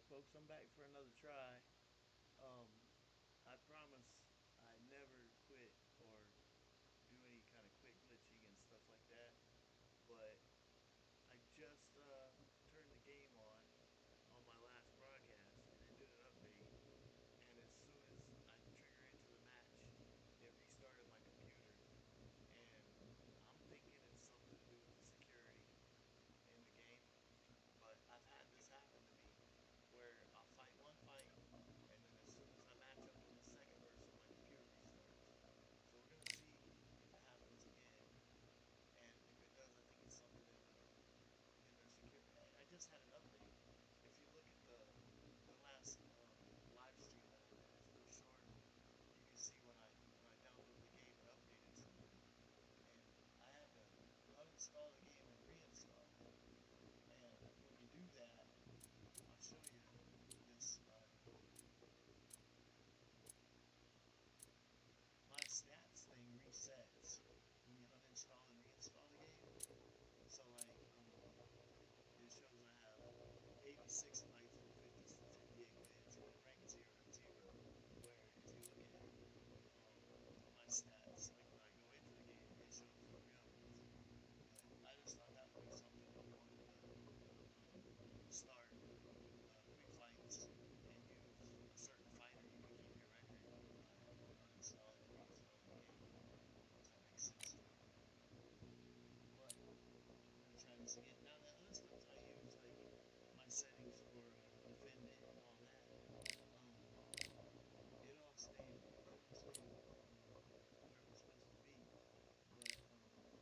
folks. I'm back for another try. Um, I promise I never quit or do any kind of quick glitching and stuff like that. But I just turned the game on my last broadcast, and it did an update. And as soon as I trigger into the match, it restarted my computer. And I'm thinking it's something to do with the security in the game. But I've had this happen to me where I'll fight one fight, and then as soon as I match up with the second person, my computer restarts. So we're gonna see if it happens again, and if it does, I think it's something in their secure. I just had an update. If you look at the last live stream that I did, it's real short. You can see when I downloaded the game, it updated something, and I had to uninstall the game and reinstall it. And when you do that, I'll show you this. My stats thing resets when you uninstall and reinstall the game. So like, it shows I have 86 fights with 58 wins, and I'm ranked 0-0. Where if you look at my stats, like when I go into the game, it shows 300s. But I just thought that would be something if you wanted to start quick fights and use a certain fighter, you could keep your record by uninstalling and reinstalling the game. If that makes sense to you. But we're gonna try this again. Now the other stuff that I use, like my settings for defending and all that, um, it all stayed where it was supposed to be. But yeah, I gotta turn and I do not turn my computer off.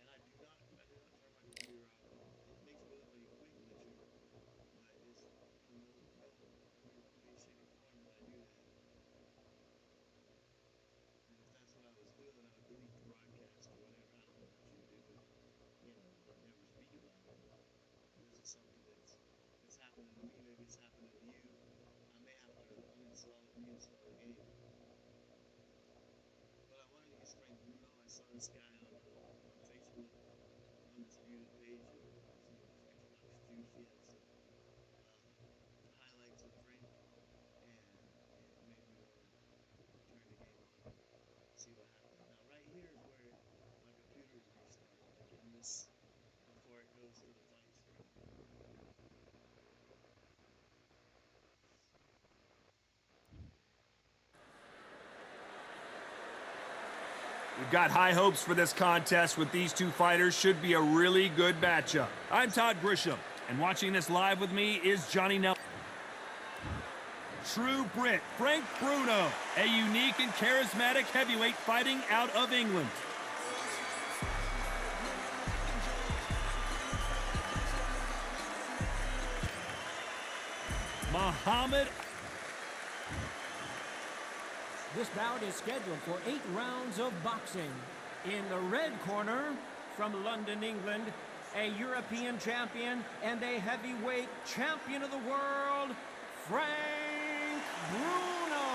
It makes me look like a quick glitcher, but it's in no way, shape, or form did I do that. And if that's what I was doing, I would delete the broadcast or whatever. I don't know what you'd do, and never speak about it. But this is something that's happening to me. Maybe it's happening to you. I may have to uninstall and reinstall the game. But I wanted to use Frank Bruno. I saw this guy on Facebook, Undisputed page, and his name is Ricky Knox Juice. He had some uh, highlights of Frank, and it made me want to turn the game on and see what happened. Now, right here is where my computer is restarting, like in this, before it goes to the fight screen. We've got high hopes for this contest with these two fighters. Should be a really good matchup. I'm Todd Grisham, and watching this live with me is Johnny Nelson. True Brit, Frank Bruno, a unique and charismatic heavyweight fighting out of England. Muhammad. This bout is scheduled for 8 rounds of boxing. In the red corner, from London, England, a European champion and a heavyweight champion of the world, Frank Bruno.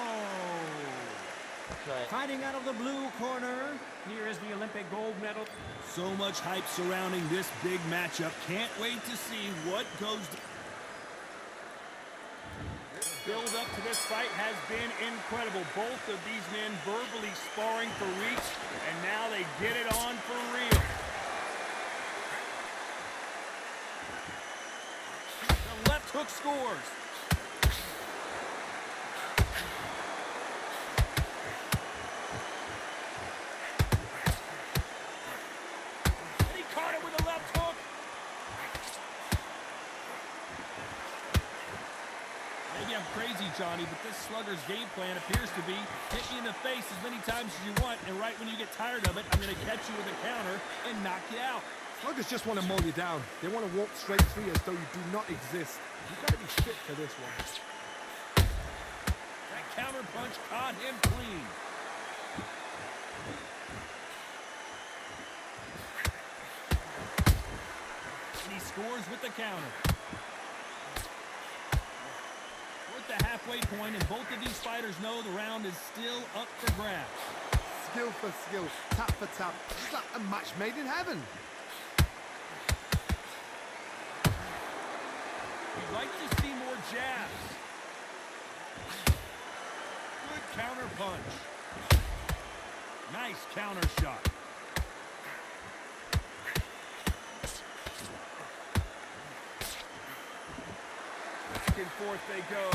Right. Fighting out of the blue corner, here is the Olympic gold medal. So much hype surrounding this big matchup. Can't wait to see what goes down. Build up to this fight has been incredible. Both of these men verbally sparring for reach, and now they get it on for real. The left hook scores. And he caught it with a left hook. Maybe I'm crazy, Johnny, but this slugger's game plan appears to be hit you in the face as many times as you want, and right when you get tired of it, I'm going to catch you with a counter and knock you out. Sluggers just want to mow you down. They want to walk straight through you as though you do not exist. You've got to be fit for this one. That counter punch caught him clean. And he scores with the counter. The halfway point, and both of these fighters know the round is still up for grabs. Skill for skill, tap for tap. It's like a match made in heaven. I'd like to see more jabs. Good counter punch. Nice counter shot. Back and forth they go.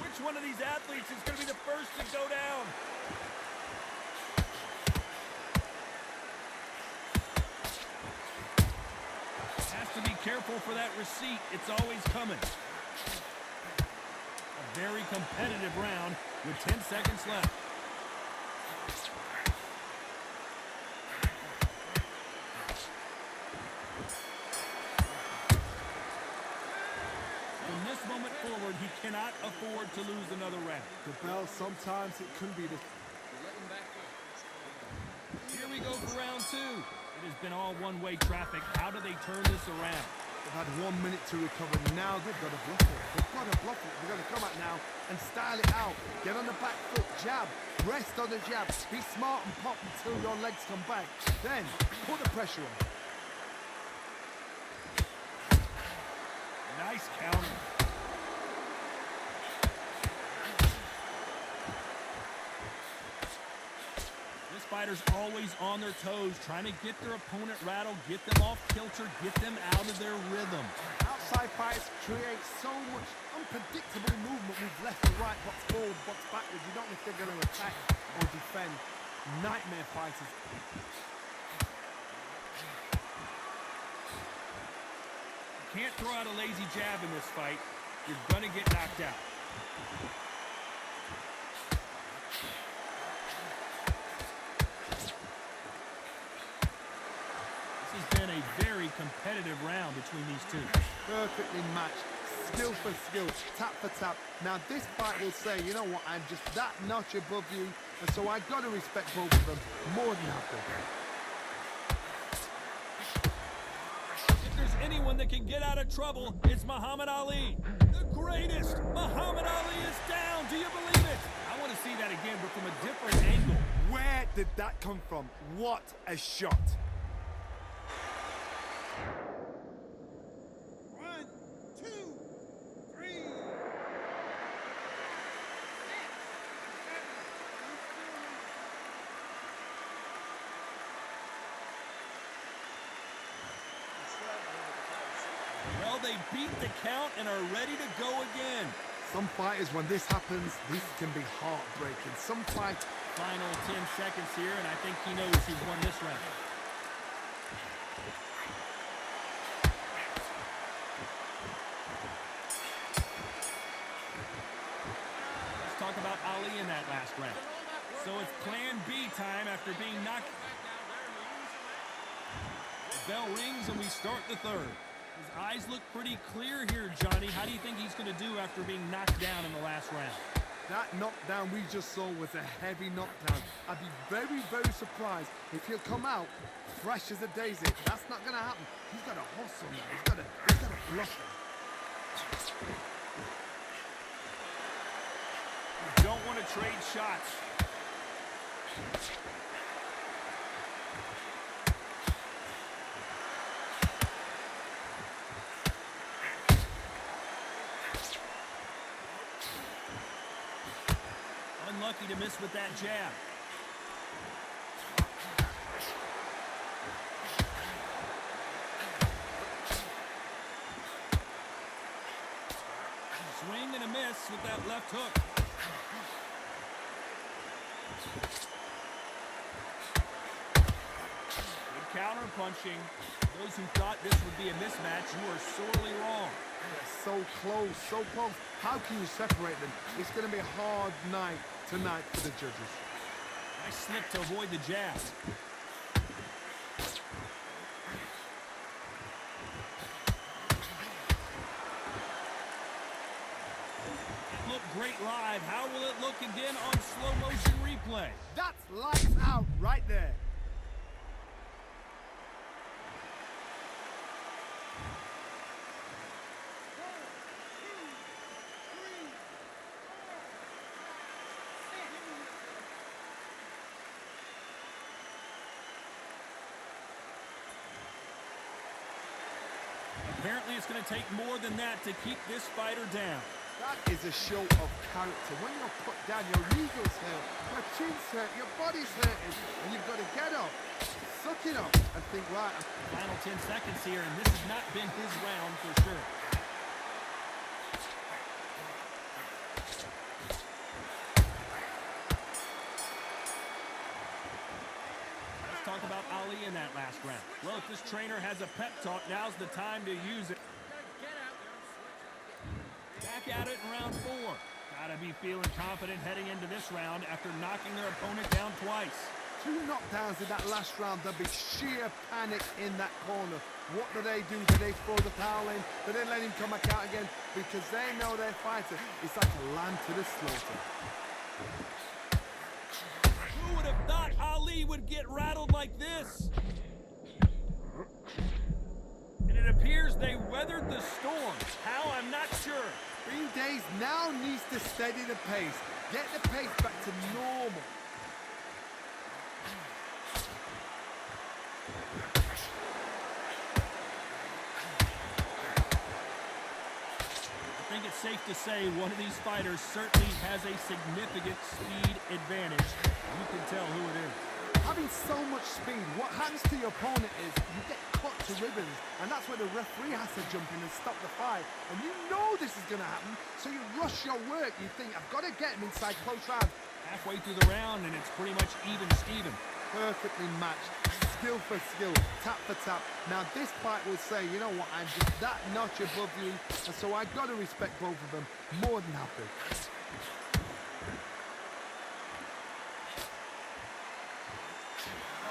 Which one of these athletes is going to be the first to go down? Has to be careful for that receipt. It's always coming. A very competitive round with 10 seconds left. From this moment forward, he cannot afford to lose another round. The bell, sometimes it can be the... Here we go for round two. It has been all one-way traffic. How do they turn this around? They've had 1 minute to recover. Now they've got to bluff it. They've got to bluff it. They've got to come out now and style it out. Get on the back foot, jab. Rest on the jab. Be smart and pop until your legs come back. Then put the pressure on. Nice counter. This fighter's always on their toes, trying to get their opponent rattled, get them off kilter, get them out of their rhythm. Outside fights create so much unpredictable movement with left to right, box forward, box backwards. You don't know if they're going to attack or defend. Nightmare fighters. Can't throw out a lazy jab in this fight. You're going to get knocked out. This has been a very competitive round between these two. Perfectly matched. Skill for skill, tap for tap. Now this fight will say, you know what, I'm just that notch above you, and so I've got to respect both of them more than happy. If there's anyone that can get out of trouble, it's Muhammad Ali. The greatest! Muhammad Ali is down! Do you believe it? I want to see that again, but from a different angle. Where did that come from? What a shot! Well, they beat the count and are ready to go again. Some fighters, when this happens, this can be heartbreaking. Some fights... Final 10 seconds here, and I think he knows he's won this round. Let's talk about Ali in that last round. So it's plan B time after being knocked. The bell rings and we start the third. His eyes look pretty clear here, Johnny. How do you think he's going to do after being knocked down in the last round? That knockdown we just saw was a heavy knockdown. I'd be very, very surprised if he'll come out fresh as a daisy. That's not going to happen. He's got to hustle now. He's got to bluff him. You don't want to trade shots. Unlucky to miss with that jab. Swing and a miss with that left hook. Good counter punching. Those who thought this would be a mismatch, you are sorely wrong. They're so close, so close. How can you separate them? It's going to be a hard night tonight for the judges. Nice slip to avoid the jab. It looked great live. How will it look again on slow motion replay? That's lights out right there. Apparently, it's going to take more than that to keep this fighter down. That is a show of character. When you're put down, your eagle's hurt, your chin's hurt, your body's hurting, and you've got to get up, suck it up, and think, right. Final 10 seconds here, and this has not been his round for sure. Let's talk about Ali in that last round. Well, if this trainer has a pep talk, now's the time to use it. Back at it in round 4. Gotta be feeling confident heading into this round after knocking their opponent down twice. 2 knockdowns in that last round. There'll be sheer panic in that corner. What do? Do they throw the towel in? Do they let him come back out again? Because they know their fighter is like a lamb to the slaughter. Who would have thought Ali would get rattled like this? And it appears they weathered the storm. How? I'm not sure. Green Days now needs to steady the pace. Get the pace back to normal. I think it's safe to say one of these fighters certainly has a significant speed advantage. You can tell who it is. Having so much speed, what happens to your opponent is you get cut to ribbons, and that's where the referee has to jump in and stop the fight. And you know this is going to happen, so you rush your work. You think, I've got to get him inside close rounds. Halfway through the round, and it's pretty much even Steven. Perfectly matched, skill for skill, tap for tap. Now this fight will say, you know what, I'm just that notch above you, and so I've got to respect both of them more than happy.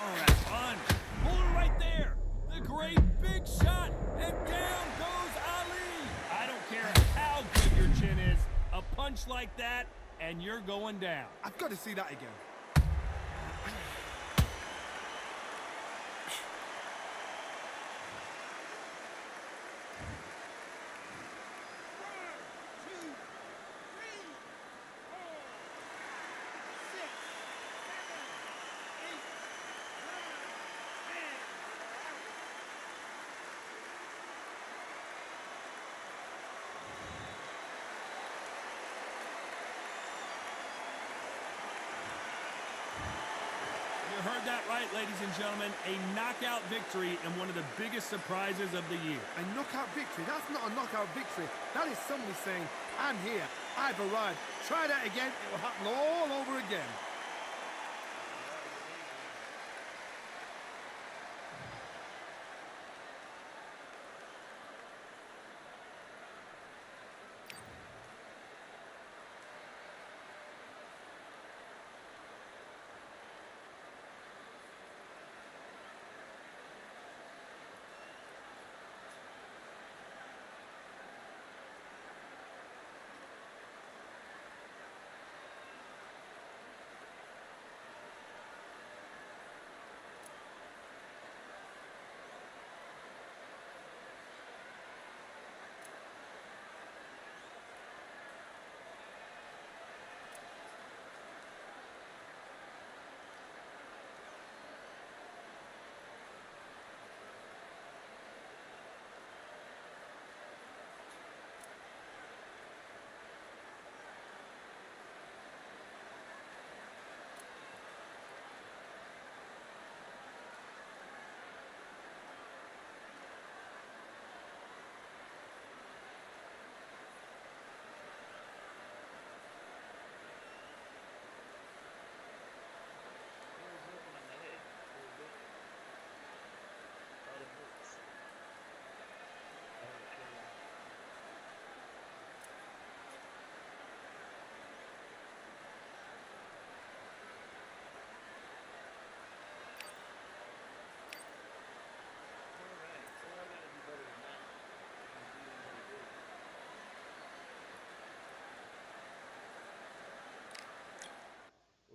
Oh, that's fun. Pull her right there. The great big shot, and down goes Ali. I don't care how good your chin is. A punch like that, and you're going down. I've got to see that again. You heard that right, ladies and gentlemen. A knockout victory and one of the biggest surprises of the year. A knockout victory? That's not a knockout victory. That is somebody saying, I'm here, I've arrived. Try that again, it will happen all over again.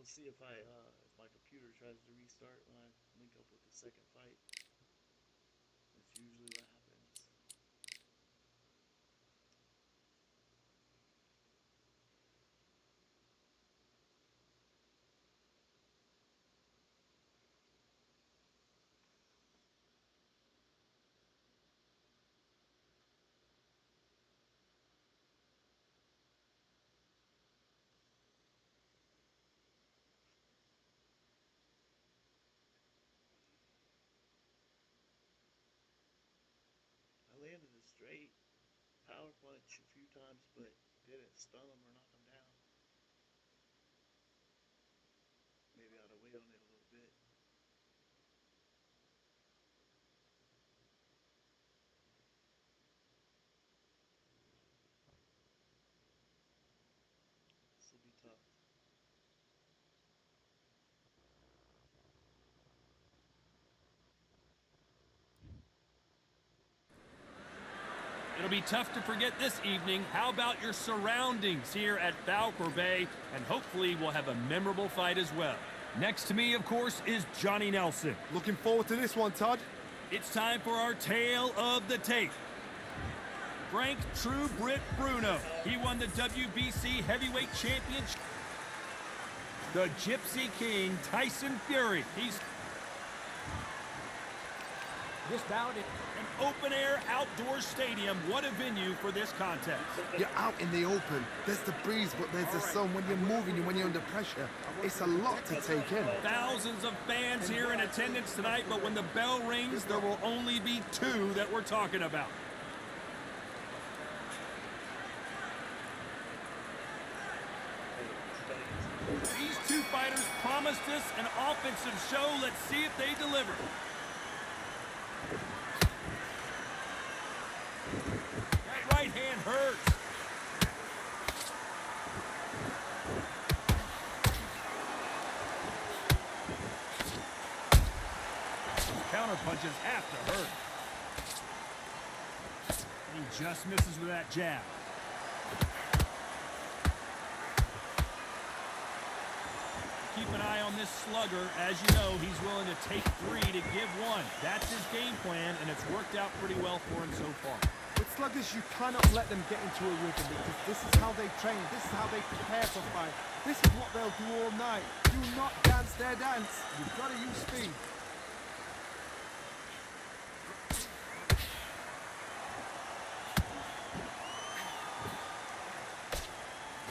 We'll see if my computer tries to restart when I link up with the second fight. That's usually what happens. punch a few times, but didn't stun him or knock him down. Maybe I ought to wait on it a little bit. This will be tough. It'll be tough to forget this evening. How about your surroundings here at Valcour Bay? And hopefully we'll have a memorable fight as well. Next to me, of course, is Johnny Nelson. Looking forward to this one, Todd. It's time for our tale of the tape. Frank True Brit Bruno. He won the WBC Heavyweight Championship. The Gypsy King, Tyson Fury. He's This bout is an open-air outdoor stadium. What a venue for this contest. You're out in the open. There's the breeze, but there's the sun. When you're moving, when you're under pressure, it's a lot to take in. Thousands of fans here in attendance tonight, but when the bell rings, there will only be two that we're talking about. These two fighters promised us an offensive show. Let's see if they deliver. That right hand hurts. Those counter punches have to hurt. He just misses with that jab. Keep an eye on this slugger. As you know, he's willing to take three to give one. That's his game plan, and it's worked out pretty well for him so far. With sluggers, you cannot let them get into a rhythm because this is how they train. This is how they prepare for fight. This is what they'll do all night. Do not dance their dance. You've got to use speed.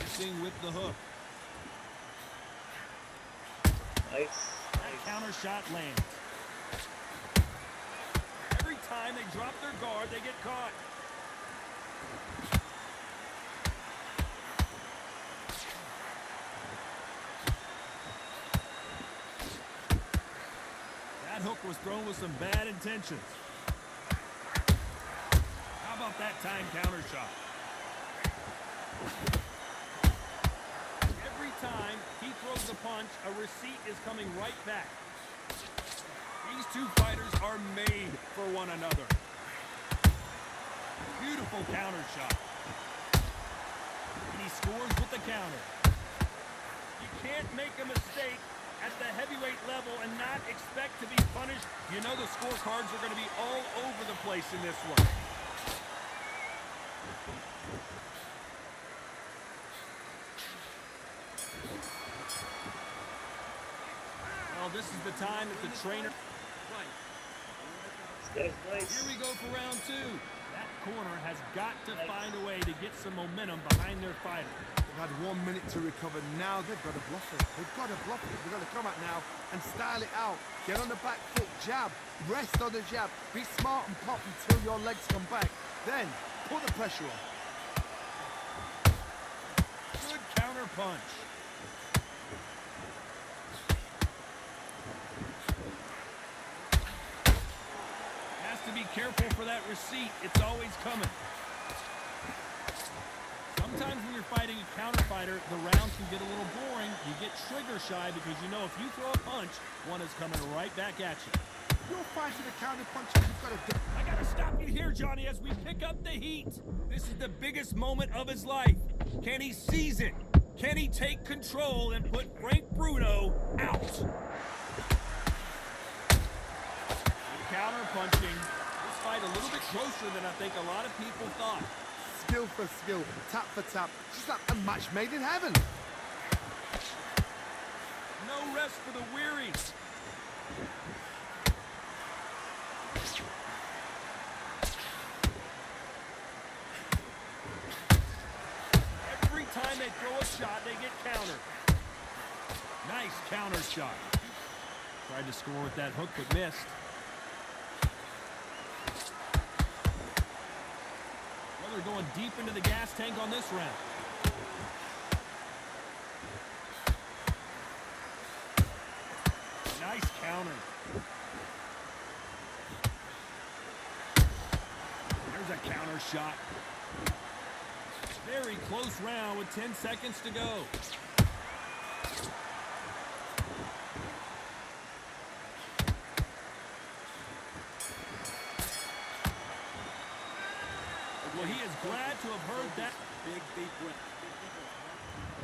Missing with the hook. Nice. That counter shot lands. Every time they drop their guard, they get caught. That hook was thrown with some bad intentions. How about that time counter shot? Every time he throws a punch, a receipt is coming right back. These two fighters are made for one another. Beautiful counter shot. And he scores with the counter. You can't make a mistake at the heavyweight level and not expect to be punished. You know the scorecards are going to be all over the place in this one. Well, this is the time that the trainer... That's nice. Here we go for round two. That corner has got to find a way to get some momentum behind their fighter. They've had 1 minute to recover. Now they've got to bluff it. They've got to bluff it. They've got to come out now and style it out. Get on the back foot, jab, rest on the jab. Be smart and pop until your legs come back. Then put the pressure on. Good counter punch. Has to be careful for that receipt. It's always coming. Sometimes when you're fighting a counter fighter, the rounds can get a little boring. You get trigger shy because you know if you throw a punch, one is coming right back at you. You're fighting a counter punch. You've got to do. I gotta stop you here, Johnny, as we pick up the heat. This is the biggest moment of his life. Can he seize it? Can he take control and put Frank Bruno out? Counter punching. This fight a little bit closer than I think a lot of people thought. Skill for skill, tap for tap. Just like a match made in heaven. No rest for the weary. Every time they throw a shot, they get countered. Nice counter shot. Tried to score with that hook, but missed. Well, They're going deep into the gas tank on this round. Nice counter. There's a counter shot. Very close round with 10 seconds to go. Well, he is glad to have heard that. Big deep breath.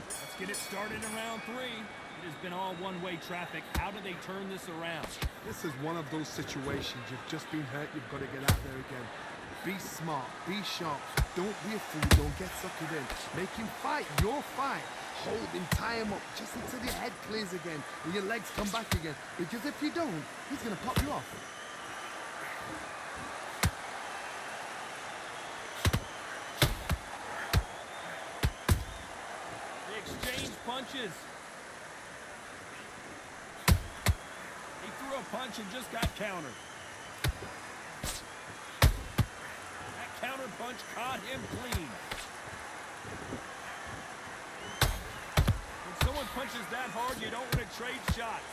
Let's get it started in round 3. It has been all one-way traffic. How do they turn this around? This is one of those situations. You've just been hurt. You've got to get out there again. Be smart. Be sharp. Don't be a fool. Don't get sucked in. Make him fight your fight. Hold him. Tie him up just until your head clears again and your legs come back again. Because if you don't, he's going to pop you off. They exchange punches. He threw a punch and just got countered. That counter punch caught him clean. When someone punches that hard, you don't want to trade shots.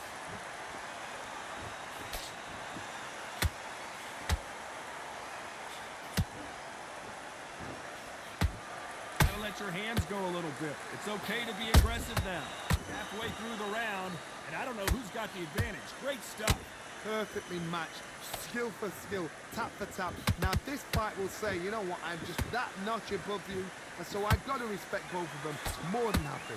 Gotta let your hands go a little bit. It's okay to be aggressive now. Halfway through the round, and I don't know who's got the advantage. Great stuff. Perfectly matched, skill for skill, tap for tap. Now this fight will say, you know what, I'm just that notch above you, and so I've got to respect both of them more than happy.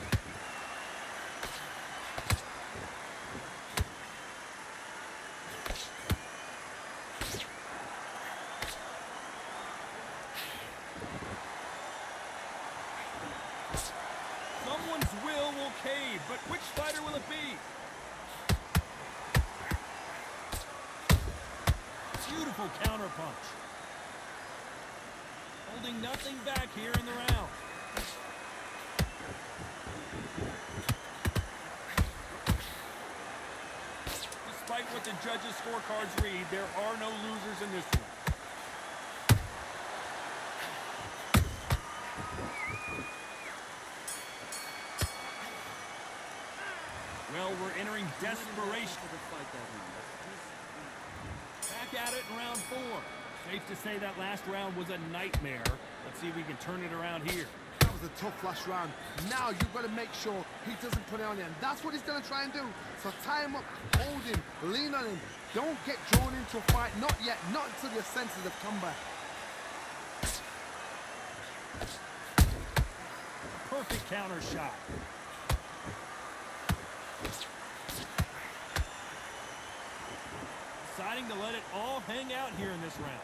Someone's will cave, but which fighter will it be? Beautiful counter punch. Holding nothing back here in the round. Despite what the judges' scorecards read, there are no losers in this one. Well, we're entering desperation. Back at it in round 4. Safe to say that last round was a nightmare. Let's see if we can turn it around here. That was a tough last round. Now you've got to make sure he doesn't put it on you, and that's what he's going to try and do. So tie him up, hold him, lean on him. Don't get drawn into a fight. Not yet. Not until your senses have come back. Perfect counter shot. Deciding to let it all hang out here in this round.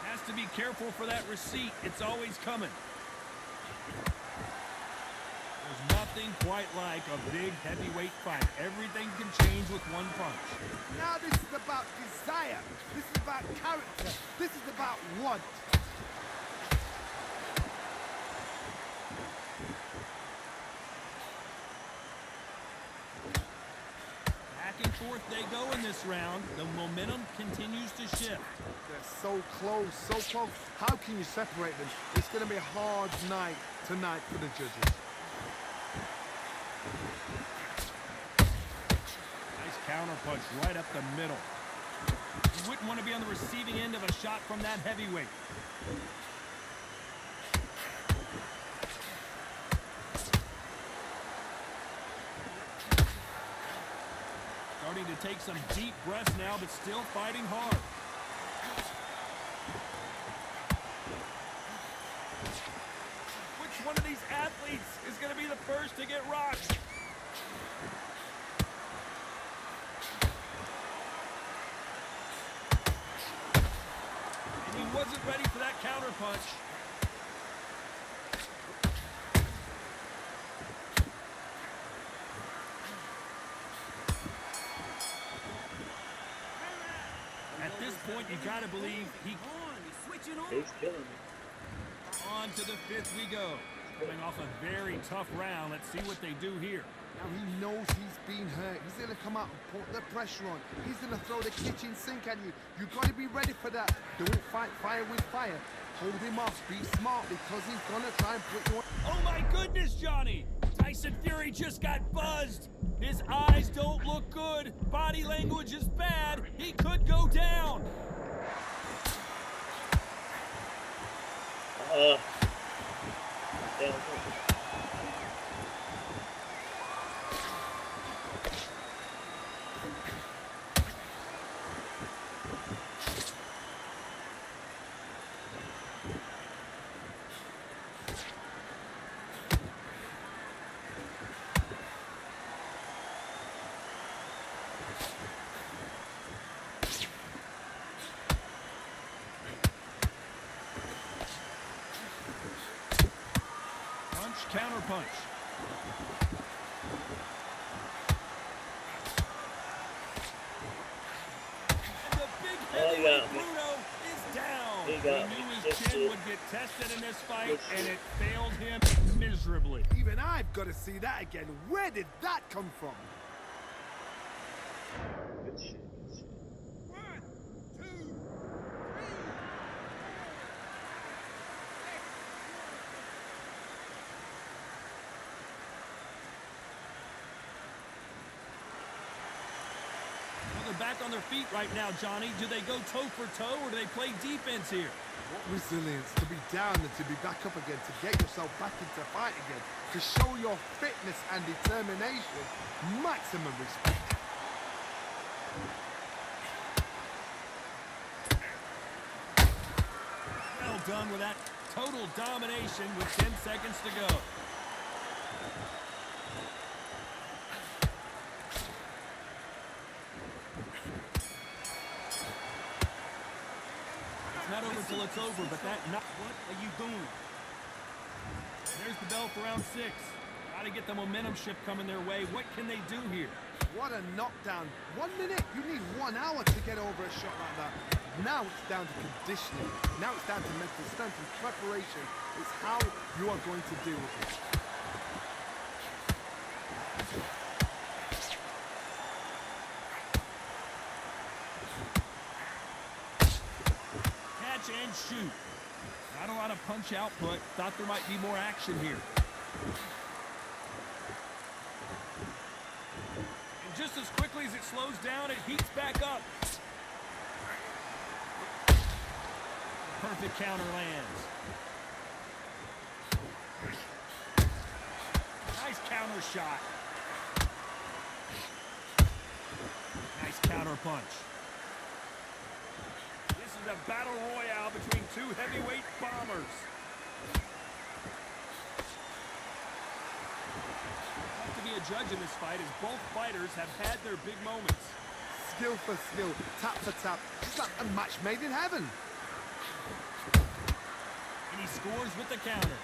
Has to be careful for that receipt. It's always coming. There's nothing quite like a big heavyweight fight. Everything can change with one punch. Now this is about desire. This is about character. This is about want. Back and forth they go in this round. The momentum continues to shift. They're so close, so close. How can you separate them? It's going to be a hard night tonight for the judges. Nice counter punch right up the middle. You wouldn't want to be on the receiving end of a shot from that heavyweight. Starting to take some deep breaths now, but still fighting hard. Which one of these athletes is going to be the first to get rocked? And he wasn't ready for that counter punch. At this point, you gotta believe he... He's killing me. On to the 5th we go. Coming off a very tough round, let's see what they do here. Now he knows he's been hurt. He's gonna come out and put the pressure on. He's gonna throw the kitchen sink at you. You gotta be ready for that. Don't fight fire with fire. Hold him off. Be smart because he's gonna try and put you on. Oh my goodness, Johnny! Tyson Fury just got buzzed. His eyes don't look good. Body language is bad. He could go down. Damn. Counter punch. And the big heavyweight Bruno is down. He knew his chin would get tested in this fight, and it failed him miserably. Even I've got to see that again. Where did that come from? Good shit. They're back on their feet right now, Johnny. Do they go toe for toe or do they play defense here? What resilience to be down and to be back up again, to get yourself back into fight again, to show your fitness and determination. Maximum respect. Well done with that total domination with 10 seconds to go. Not over till it's over, but that not. What are you doing? There's the bell for round 6. Got to get the momentum shift coming their way. What can they do here? What a knockdown. 1 minute, you need 1 hour to get over a shot like that. Now it's down to conditioning. Now it's down to mental strength and preparation. It's how you are going to deal with it. And shoot. Not a lot of punch output. Thought there might be more action here. And just as quickly as it slows down, it heats back up. Perfect counter lands. Nice counter shot. Nice counter punch. A battle royale between two heavyweight bombers. Tough to be a judge in this fight as both fighters have had their big moments. Skill for skill, tap for tap. It's like a match made in heaven. And he scores with the counter.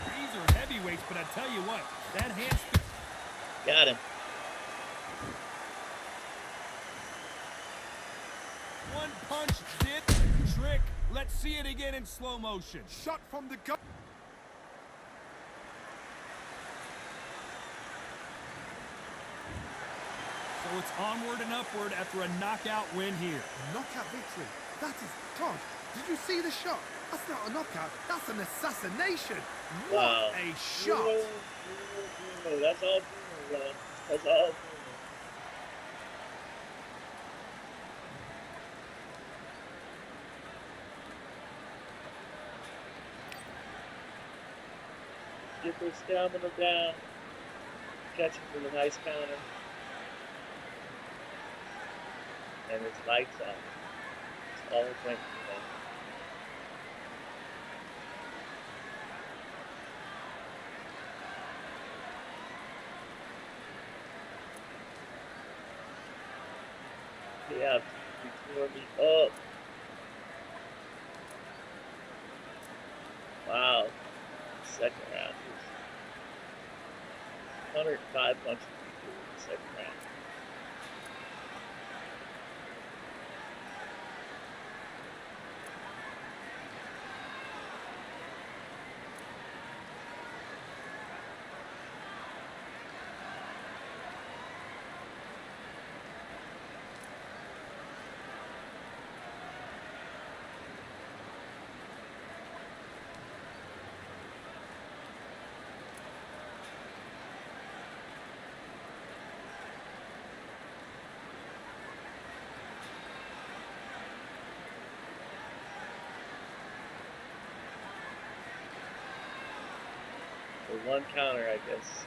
These are heavyweights, but I tell you what, that hand... Got him. One punch did the trick. Let's see it again in slow motion. Shot from the gun. So it's onward and upward after a knockout win here. Knockout victory. That is God. Did you see the shot? That's not a knockout. That's an assassination. Wow. What a shot. Bruno. That's all Bruno, bro. That's all Bruno. Get their stamina down. Catch him with a nice counter. And it's lights out. It's all drinking now. They have to tore me up. Wow. Second round. 105 punches in the second round. Or one counter, I guess.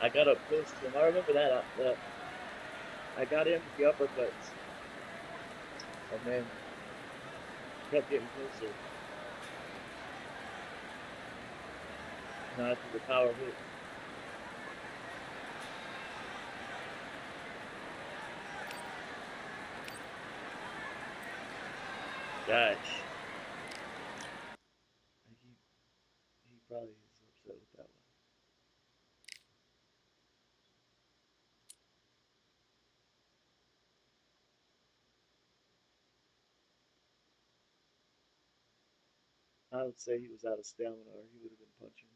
I got up close to him. I remember that. I got in with the uppercuts. And then kept getting closer. Now after the power hit. Gosh. He probably is upset with that one. I would say he was out of stamina or he would have been punching.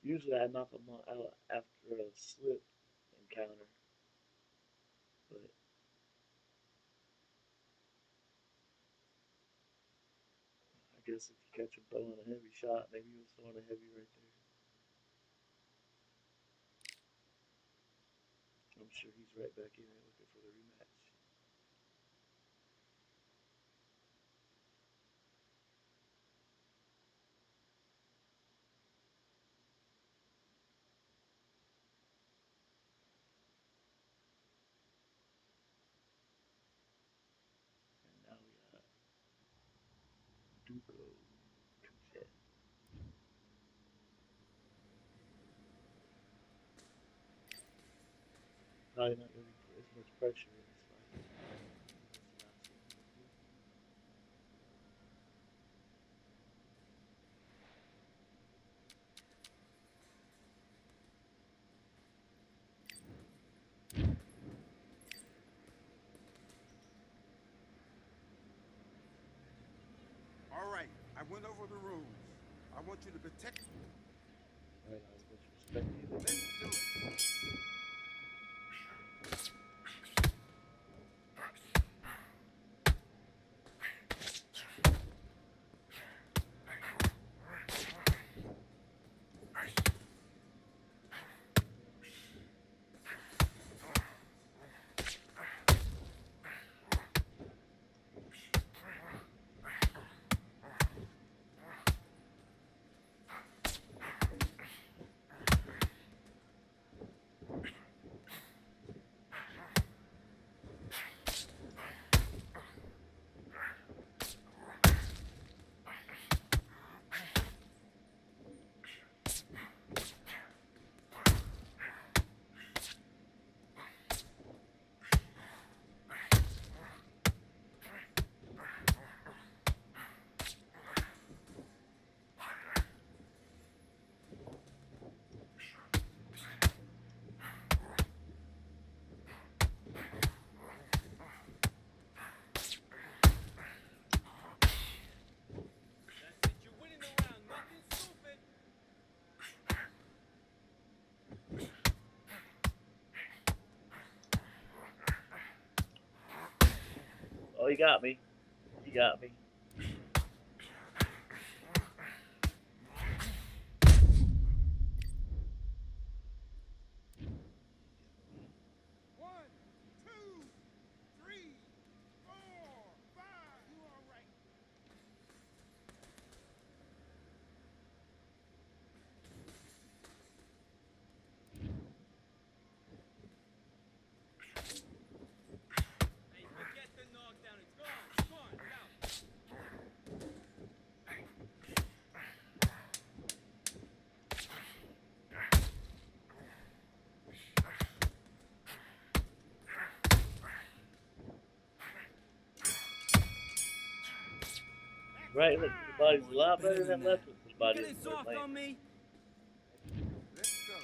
Usually I knock him out after a slip encounter. But I guess if you catch him throwing a heavy shot, maybe he was throwing a heavy right there. I'm sure he's right back in there looking for the rematch. And now we got Duco. Probably not going to be put as much pressure in this fight as the last one would be. All right, I went over the rules. I want you to protect. Right, not as much respect either. Let's do it. That's it, you're winning the round. Nothing stupid. Oh, he got me. He got me. One, two, three, four, five. You all right? Hey, forget the knockdown. It's gone. It's gone. It's out. Right hook to the body's a lot better than left hook to the body. Getting soft on me. Let's go.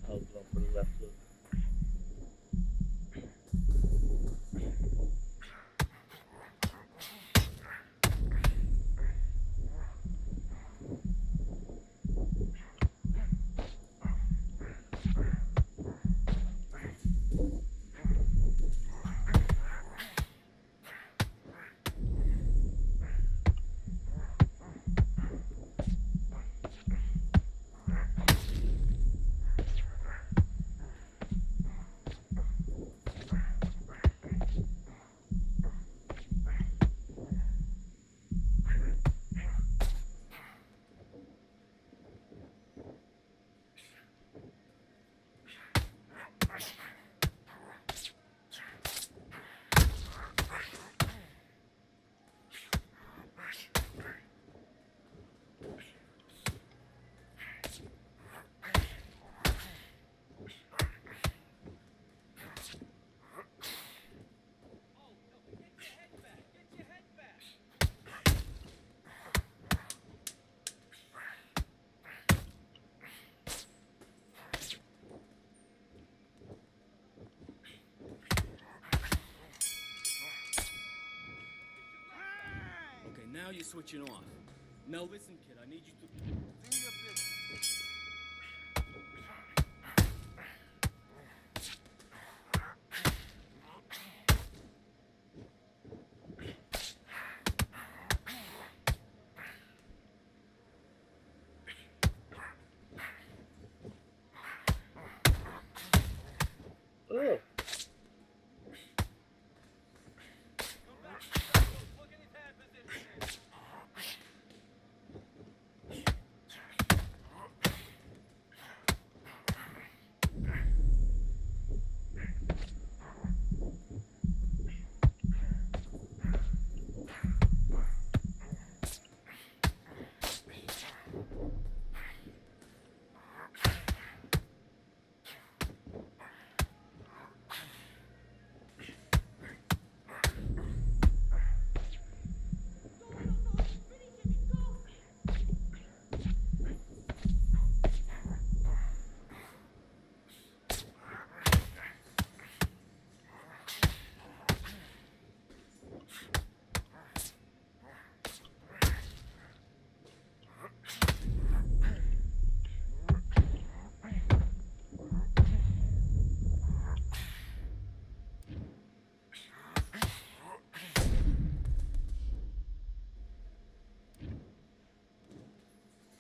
I was going for the left hook. Okay, now you're switching off. Now listen, kid, I need you to... Do your business. Oh,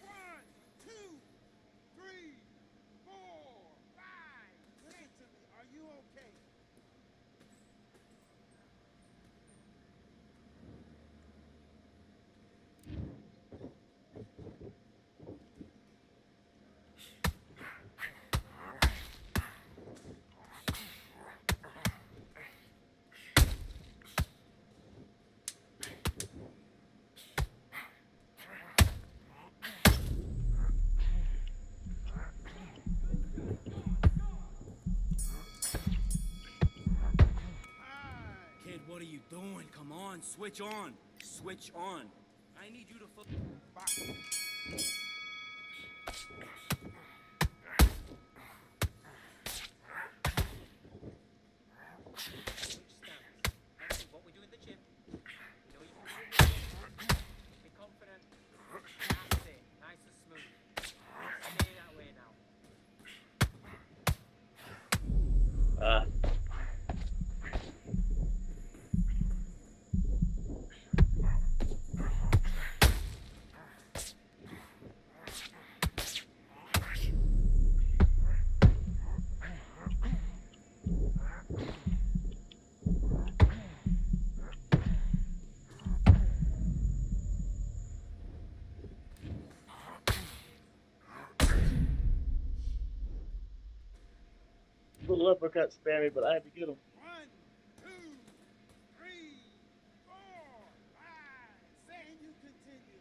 One, two, three, four, five. Listen to me. Are you okay? Kid, what are you doing? Come on, switch on. Switch on. I need you to... Boxing. What we do in the gym. You know you can do it. Be confident. That's it. Nice and smooth. Stay that way now. ah. little uppercut spammy, but I had to get him. 1, 2, 3, 4, 5, 6. And you continue.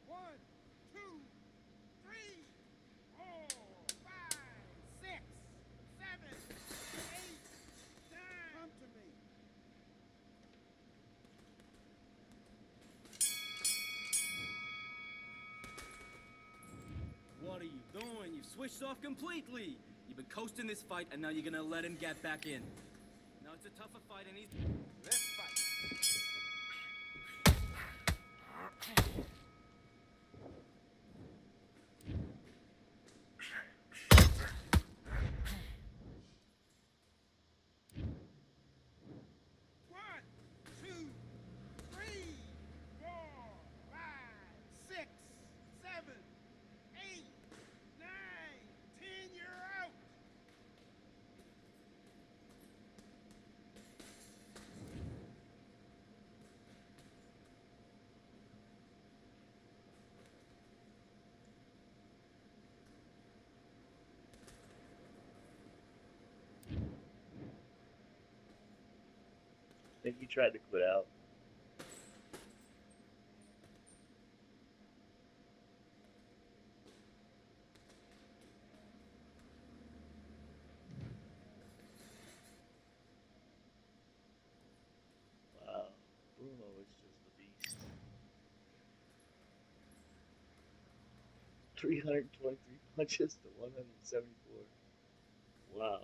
One, two, three, 4, 5, 6, 7, 8, 9. Come to me. What are you doing? You've switched off completely. You've been coasting this fight, and now you're gonna let him get back in. Now it's a tougher fight, and he's... Let's fight. One, two, three, 4, 5, 6, 7, 8, 9, 10. You're out. I think he tried to quit out. Wow, Bruno is just a beast. 323 punches to 174. Wow.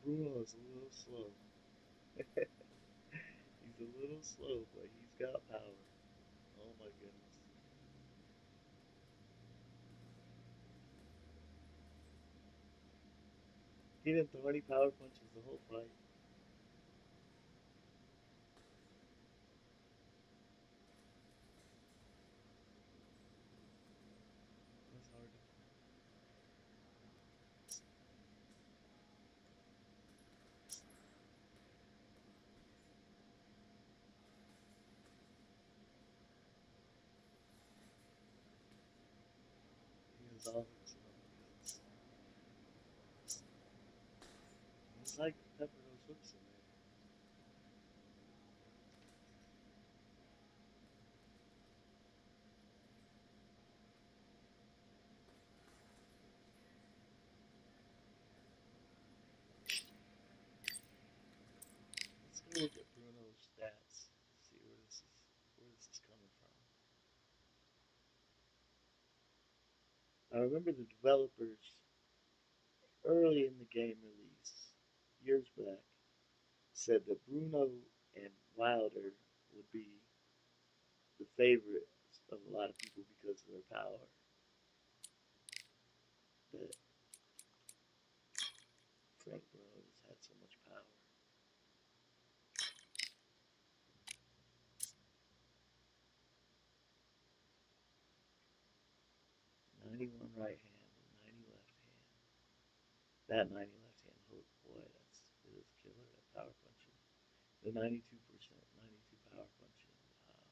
Bruno is a little slow. He's a little slow, but he's got power. Oh my goodness. He didn't throw any power punches the whole fight. That's hard to. He has all his hooks. He's like pepper those hooks in there. Let's go look at Bruno's stats. See where this is coming from. I remember the developers early in the game release, years back, said that Bruno and Wilder would be the favorites of a lot of people because of their power. That Frank Bruno just had so much power. 91 right hand and 90 left hand. That 90 left hand hook, boy, it is killer. That power punching. The 92%, 92 power punching. Wow.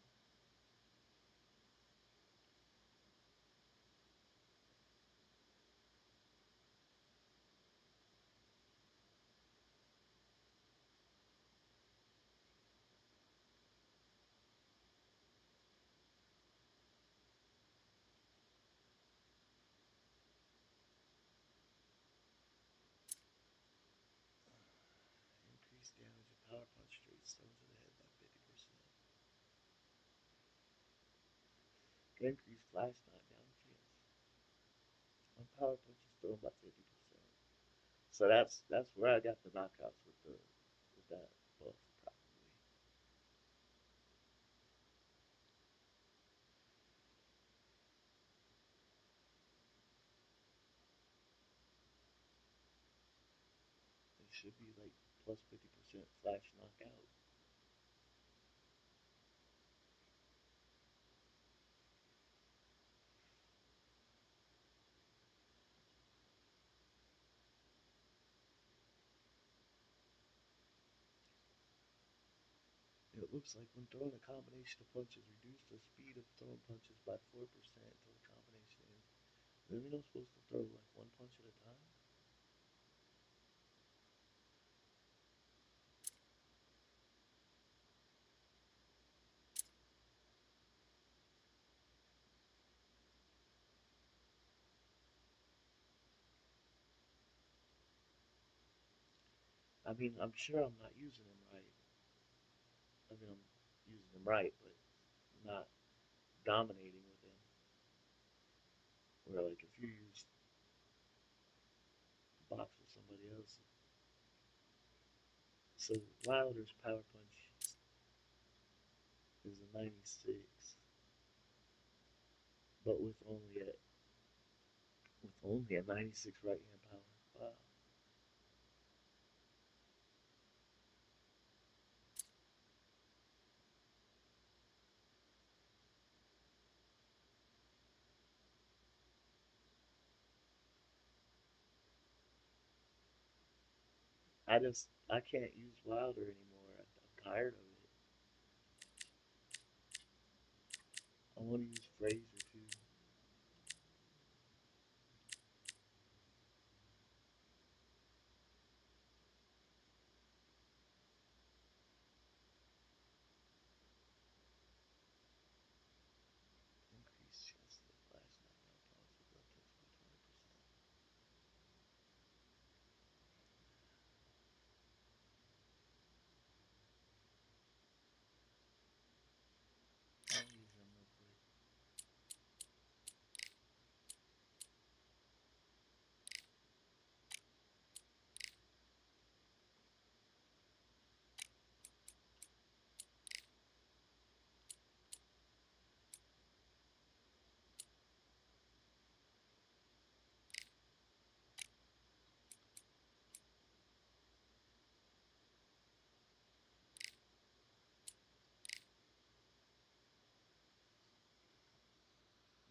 increased flash knockdown chance. My power punch is thrown by 50%. So that's where I got the knockouts with that buff probably. It should be like plus 50% flash knockout. It looks like when throwing a combination of punches, reduce the speed of throwing punches by 4% until the combination ends. Then we're not supposed to throw like one punch at a time? I mean, I'm sure I'm not using them right. I mean, I'm using them right, but not dominating with them. Where like if you use box with somebody else, so Wilder's power punch is a 96, but with only a 96 right hand power. Wow. I can't use Wilder anymore. I'm tired of it. I want to use Fraser too. Increase chance to flash knockdown points with left hooks by 20%. I'll use them real quick.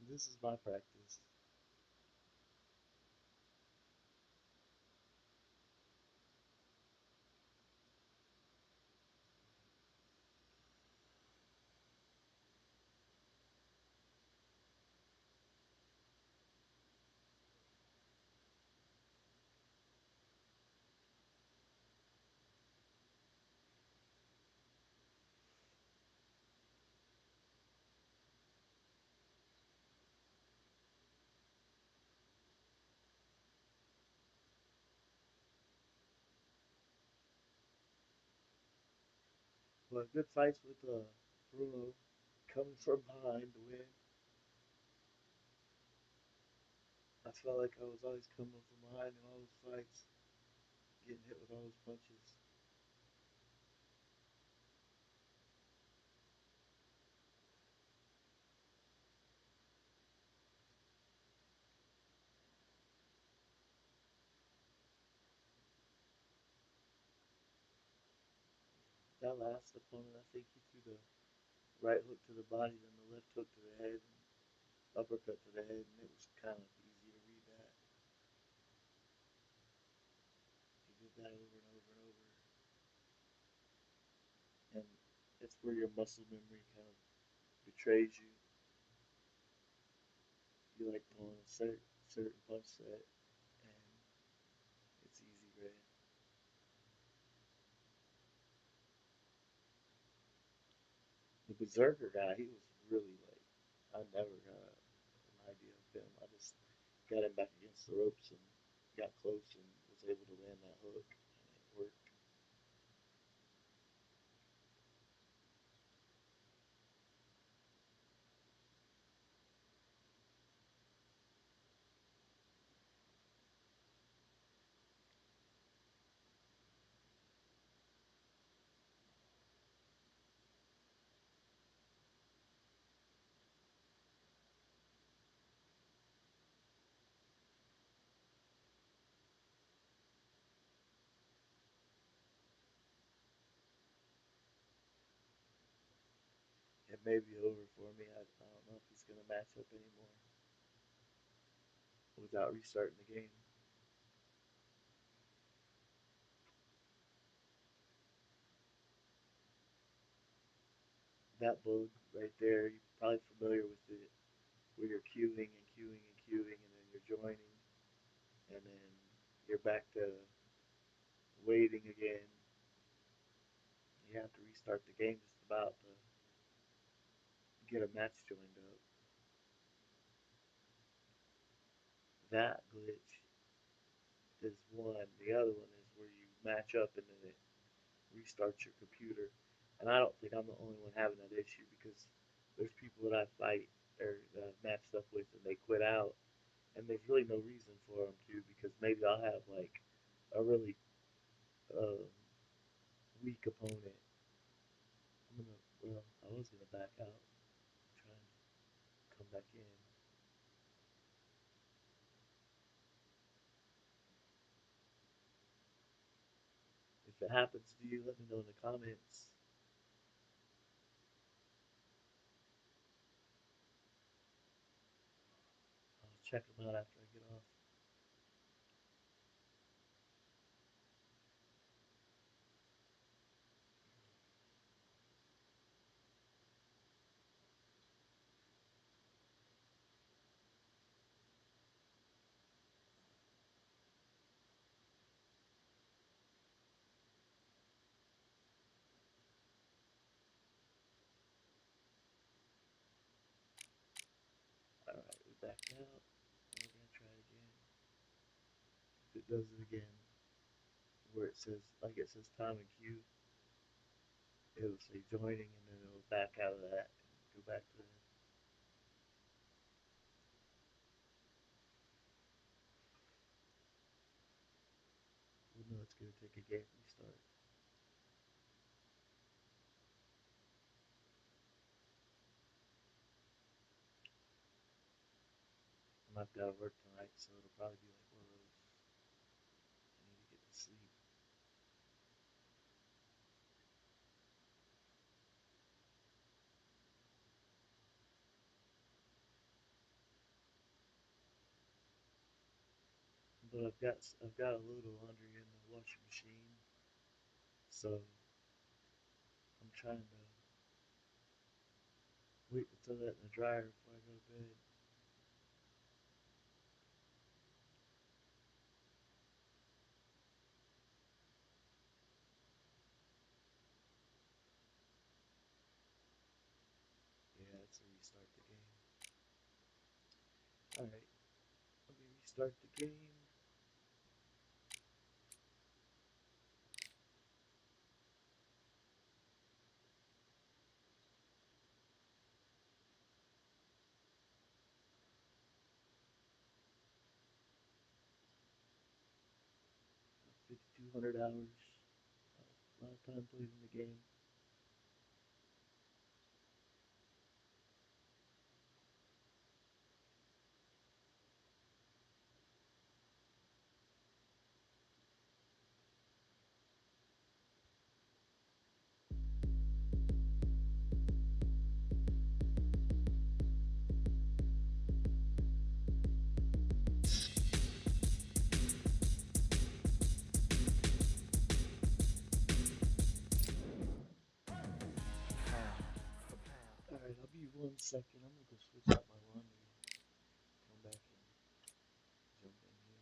This is my practice. But good fights with Bruno coming from behind to win. I felt like I was always coming from behind in all those fights, getting hit with all those punches. That last opponent, I think he threw the right hook to the body, then the left hook to the head, and uppercut to the head, and it was kind of easy to read that. He did that over and over and over, and it's where your muscle memory kind of betrays you. You like pulling a certain punch set, and it's easy red. The Berserker guy, he was really like, I never got an idea of him. I just got him back against the ropes and got close and was able to land that hook, and it worked. maybe over for me. I don't know if he's going to match up anymore without restarting the game. That bug right there, you're probably familiar with it, where you're queuing and queuing and queuing, and then you're joining, and then you're back to waiting again. You have to restart the game just about to get a match joined up. That glitch is one. The other one is where you match up and then it restarts your computer. And I don't think I'm the only one having that issue because there's people that I fight or that I've matched up with and they quit out, and there's really no reason for them to because maybe I'll have like a really um, weak opponent. I was gonna back out, try and come back in. If it happens to you, let me know in the comments. I'll check them out after I get off. Alright, we backed out. We're gonna try it again. If it does it again, where it says time and queue, it'll say joining and then it'll back out of that and go back to it. We'll know it's gonna take a game restart. I'm not out of work tonight, so it'll probably be like one of those. I need to get to sleep. But I've got a load of laundry in the washing machine, so I'm trying to wait to throw that in the dryer before I go to bed. Yeah, it's a restart the game. Alright, let me restart the game. 5,200 hours. A lot of time played in the game. Alright, I'll be 1 second. I'm gonna go switch out my laundry. Come back and jump in here.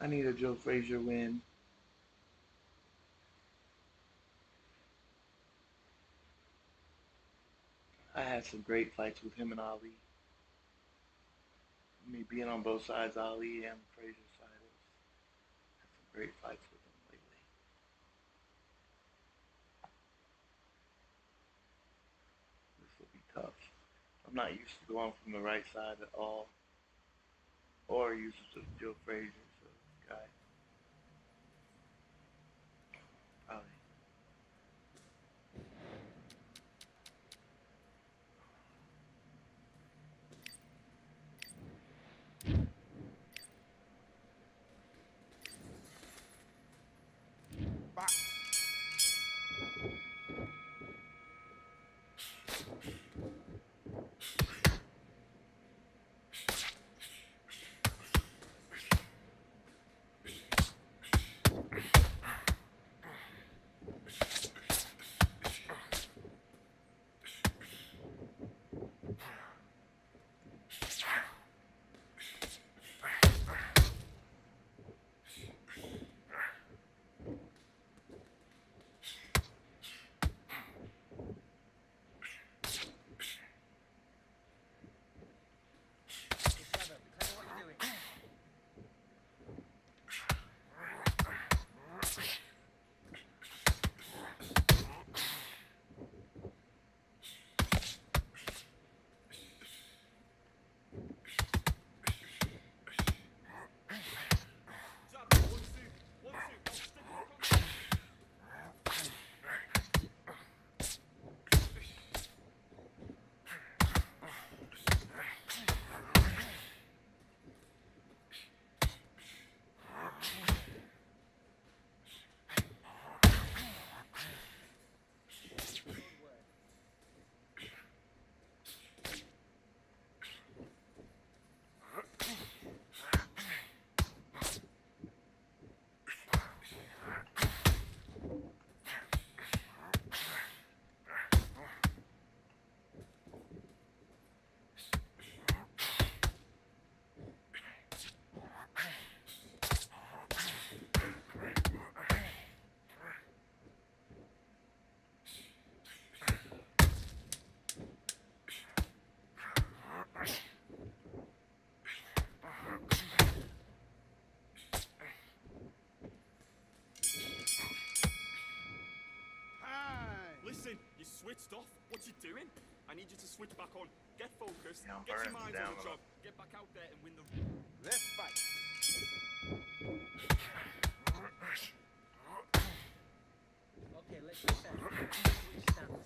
I need a Joe Frazier win. I had some great fights with him and Ali. Me being on both sides, Ali and Frazier's side, had some great fights with him lately. This will be tough. I'm not used to going from the right side at all, or used to Joe Frazier, so this guy probably. Box. Listen, you switched off. What you doing? I need you to switch back on. Get focused. Yeah, I'm Get your burning mind down on the a job. little. Get back out there and win the. Let's fight. Okay, let's get that. Switch stance.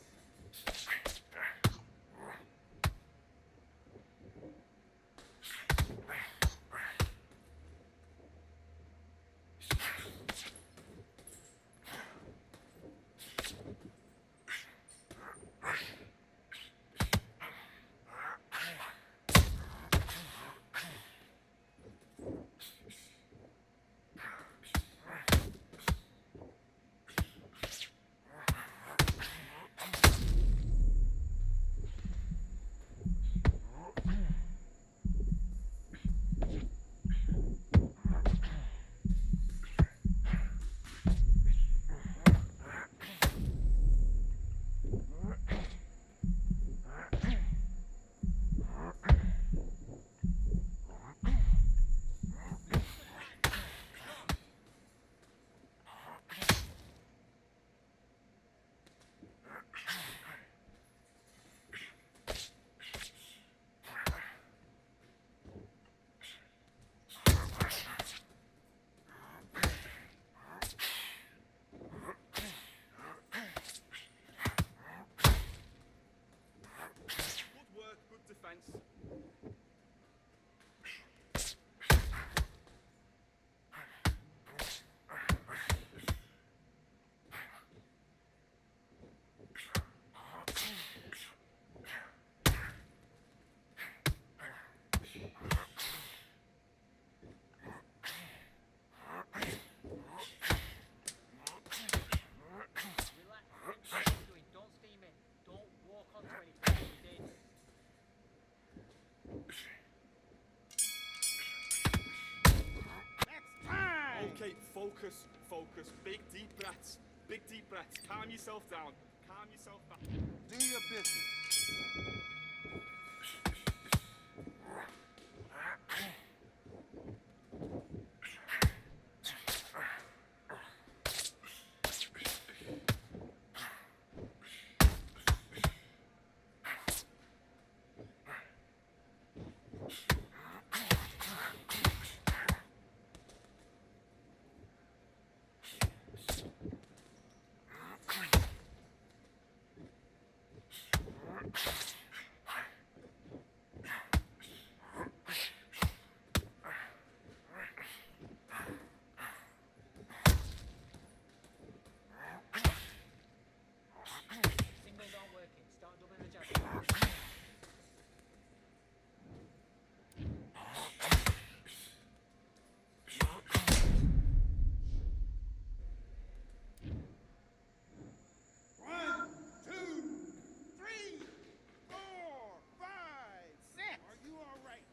Good work, good defense. Relax. What are you doing? Don't steam it. Don't walk onto anything. You did. Okay, focus, focus. Big deep breaths. Big deep breaths. Calm yourself down. Calm yourself down. Do your business. Singles aren't working. Start doubling the jab. One, two, three, four, five, six. Are you all right?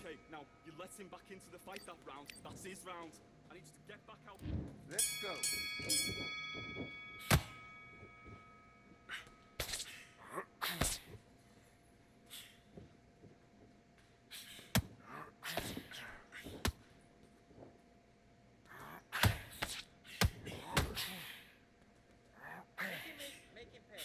Okay, now you let him back into the fight that round. That's his round. I need you to get back out. Let's go. Make him pay.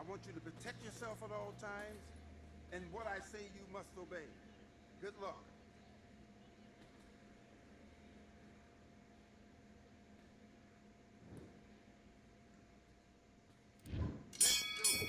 want you to protect yourself at all times, and what I say you must obey. Good luck. Let's do it.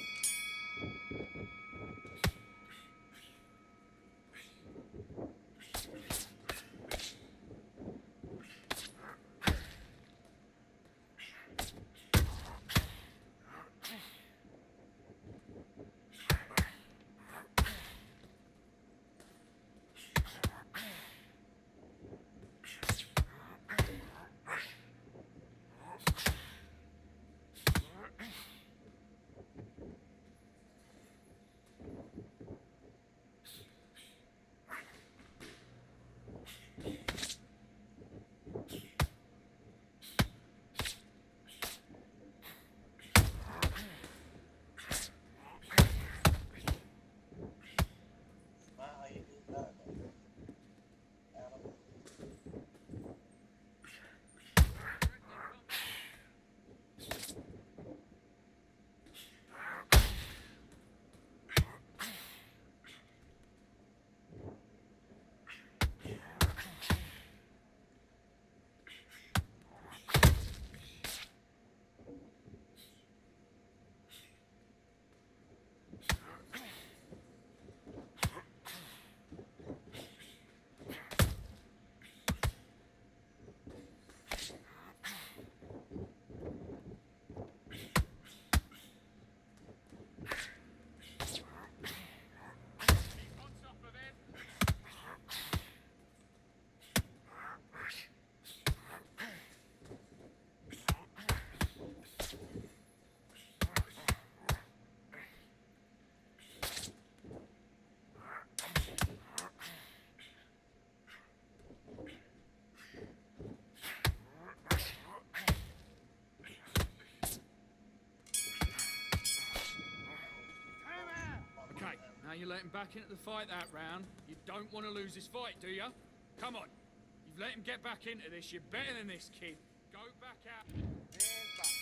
Smile how you do that, Adam. On top of him. Time out! Okay, now you're letting back into the fight that round. You don't want to lose this fight, do you? Come on. You've let him get back into this. You're better than this, kid. Go back out. And box.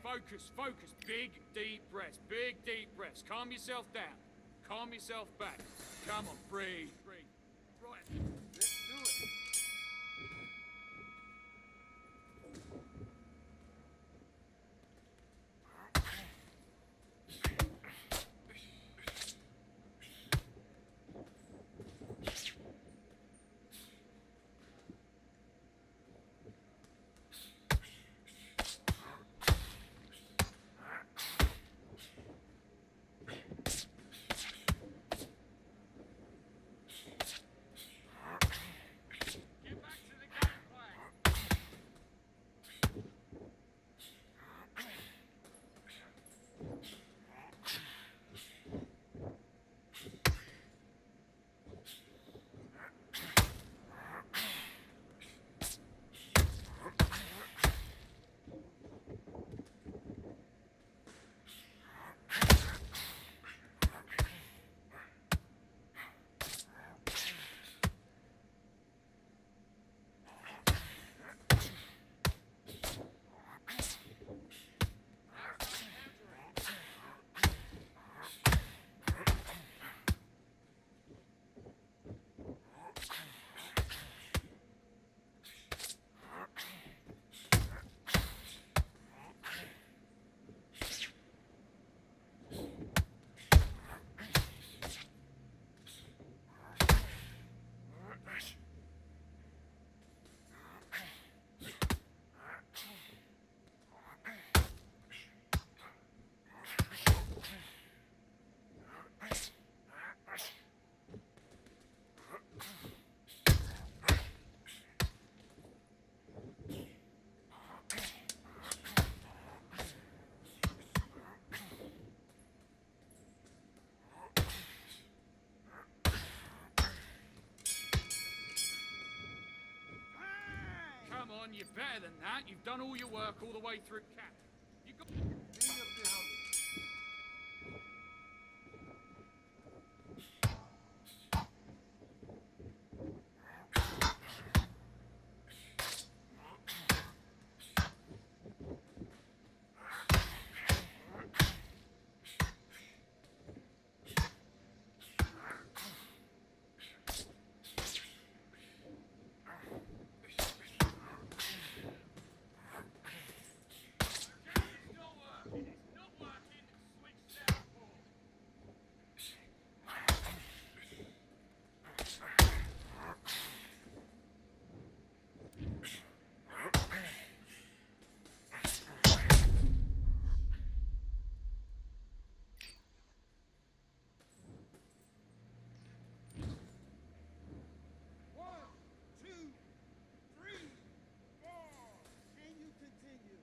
Focus, focus. Big, deep breaths. Big, deep breaths. Calm yourself down. Calm yourself back. Come on, breathe, breathe. Right. Let's do it. on, you're better than that. You've done all your work all the way through camp. You got... Hang up the helmet. One, two, three, four. Can you continue?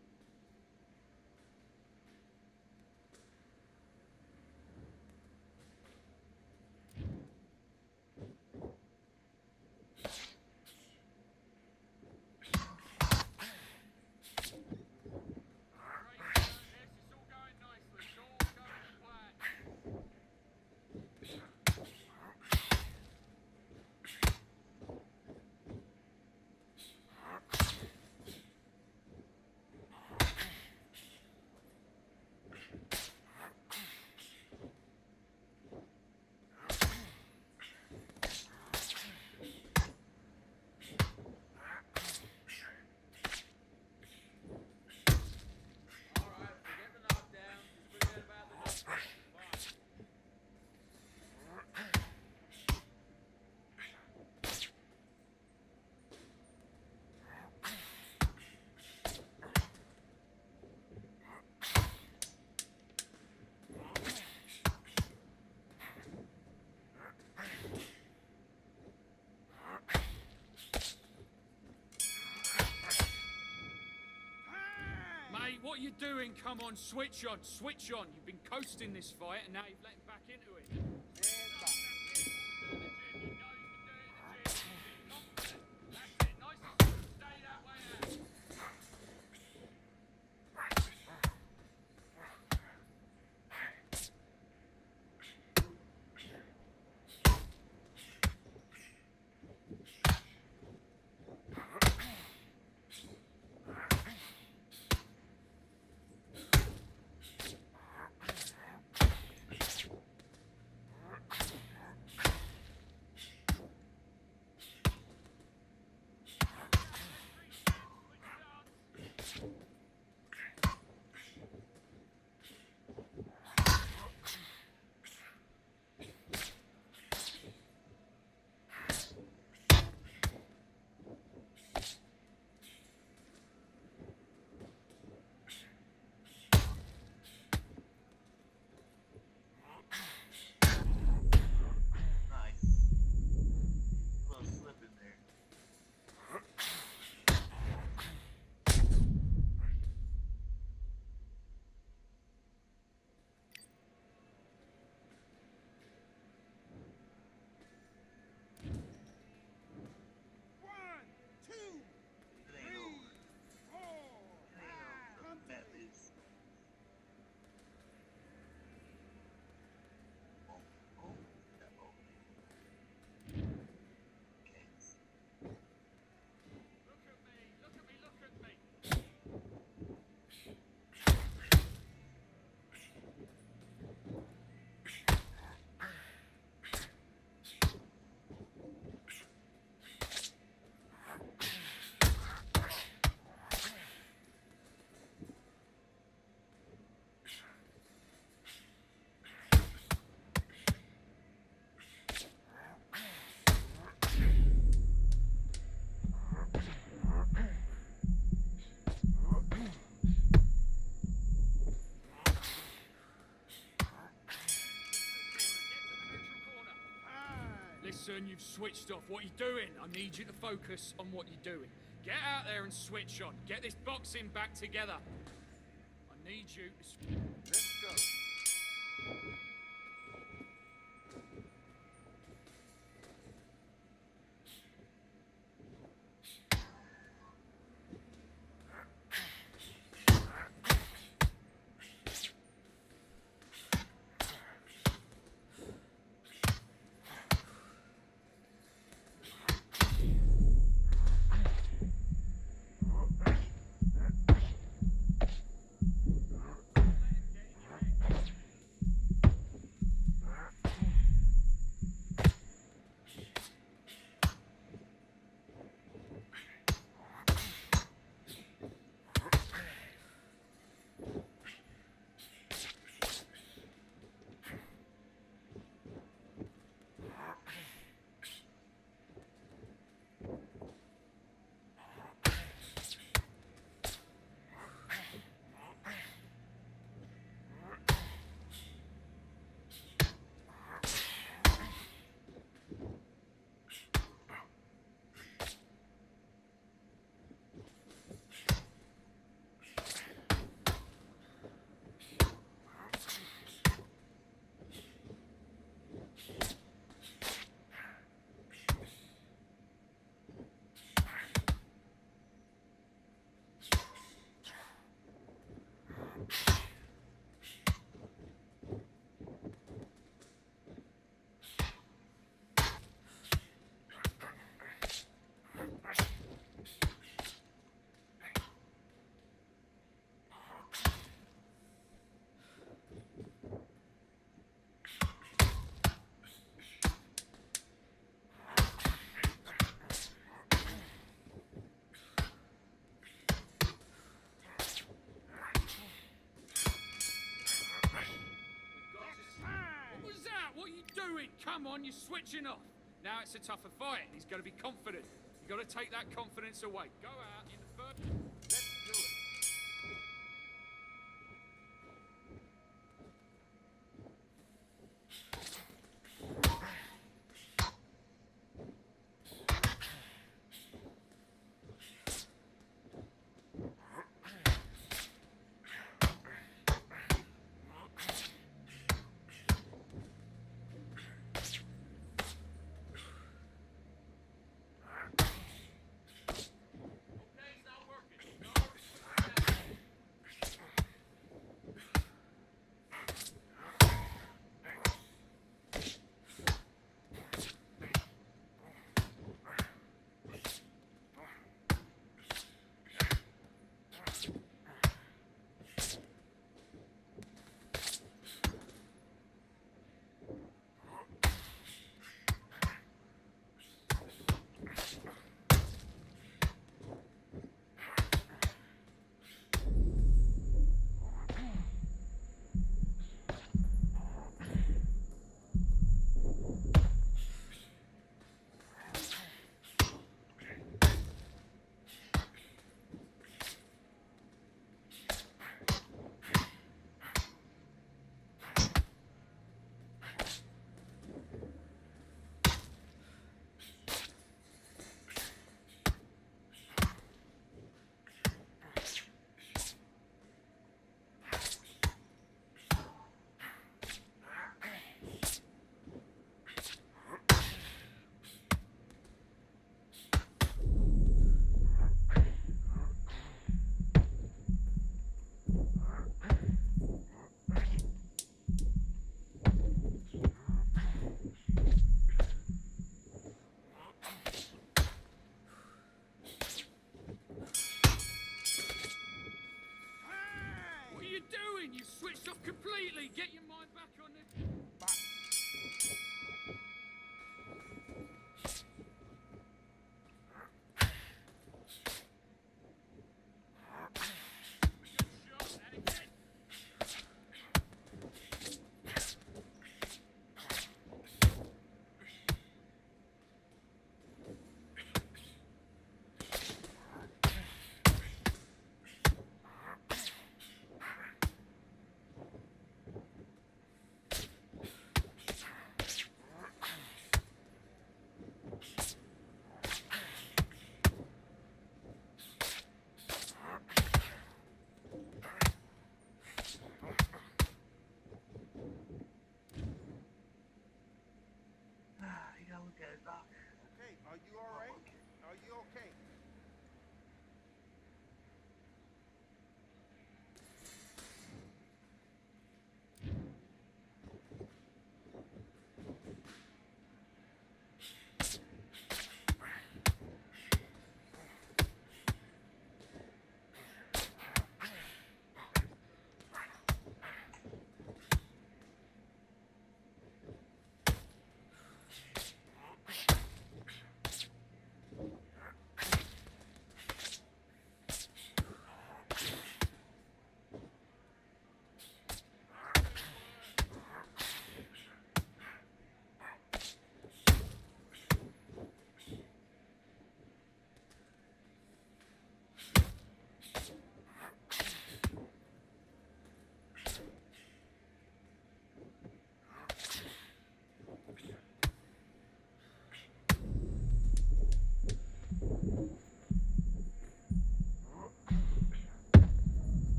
Mate, what are you doing? Come on, switch on, switch on. You've been coasting this fight and now you've let him back into it. And back. Nice. A little slip in there. One, two, It ain't three, over. four, It ain't over five. till Come the to mat me. is. Oh, oh, that opening. Okay. Look at me, look at me, look at me. Listen, you've switched off. What are you doing? I need you to focus on what you're doing. Get out there and switch on. Get this boxing back together. I need you to... Let's go. on, you're switching off. Now it's a tougher fight, and he's got to be confident. You've got to take that confidence away. Go out in the first... Let's do it. What are you doing? You switched off completely. Get your mind back on the...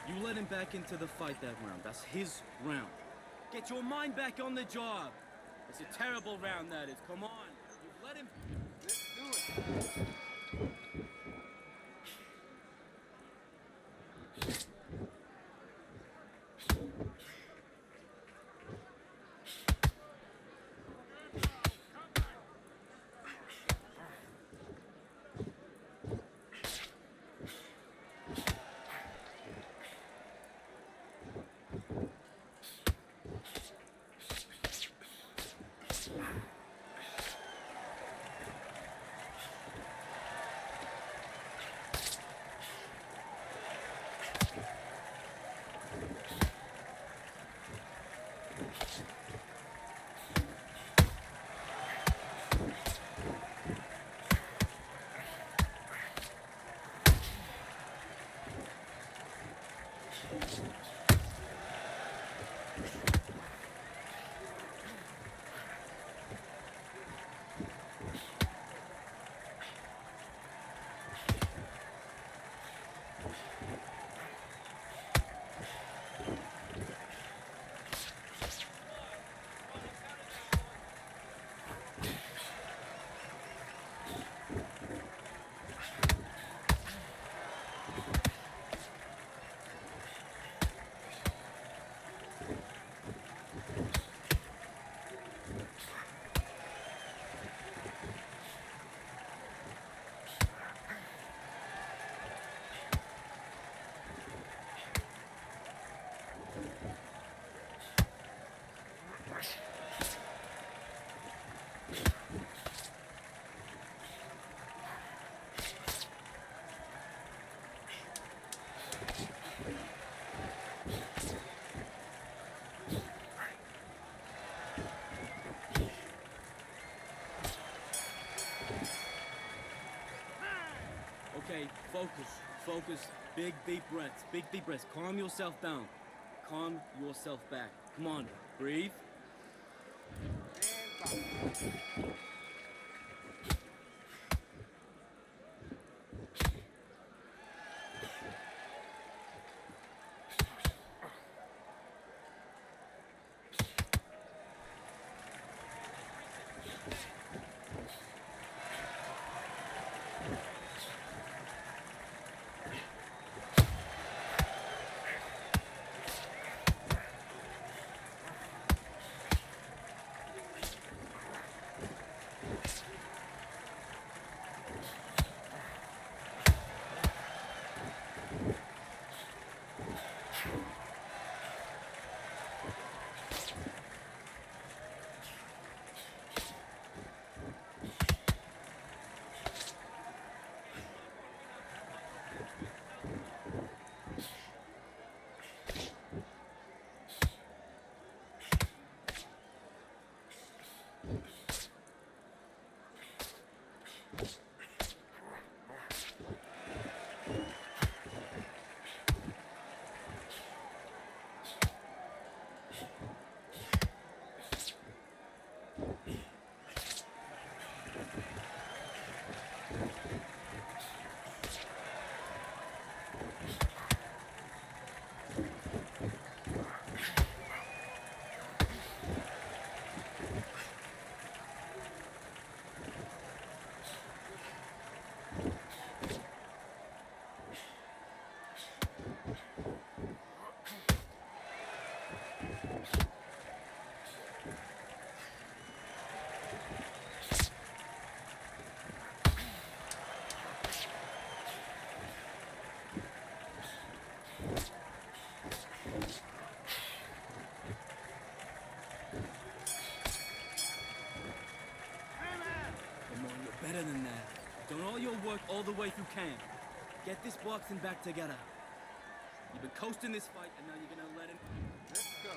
You let him back into the fight that round. That's his round. Get your mind back on the job. It's a terrible round, that is. Come on. You let him... Let's do it. Okay, focus, focus. Big deep breaths, big deep breaths. Calm yourself down. Calm yourself back. Come on, breathe. Come on, you're better than that. You've done all your work all the way through camp. Get this boxing back together. You've been coasting this fight, and now you're gonna let him. Let's go.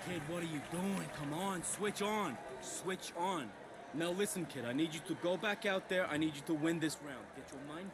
Kid, what are you doing? Come on, switch on. Switch on. Now listen, kid, I need you to go back out there. I need you to win this round. Get your mind?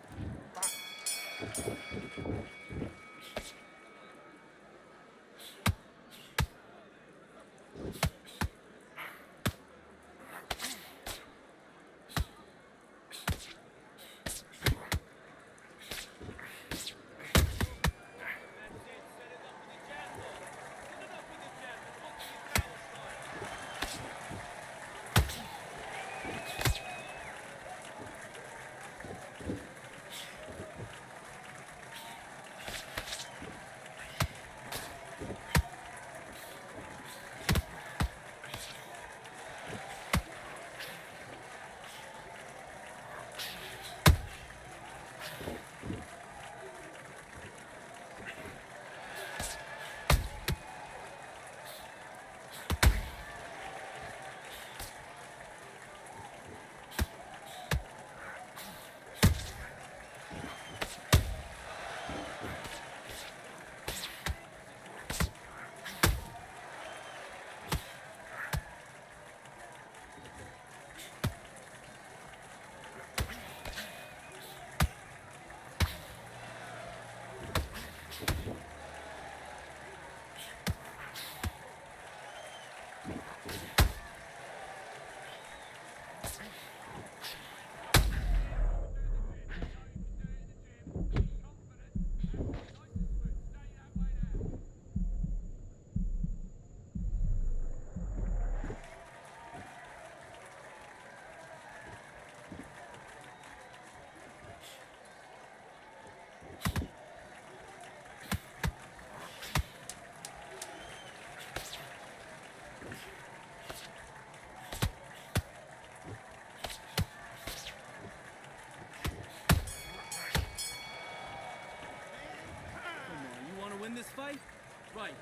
Right.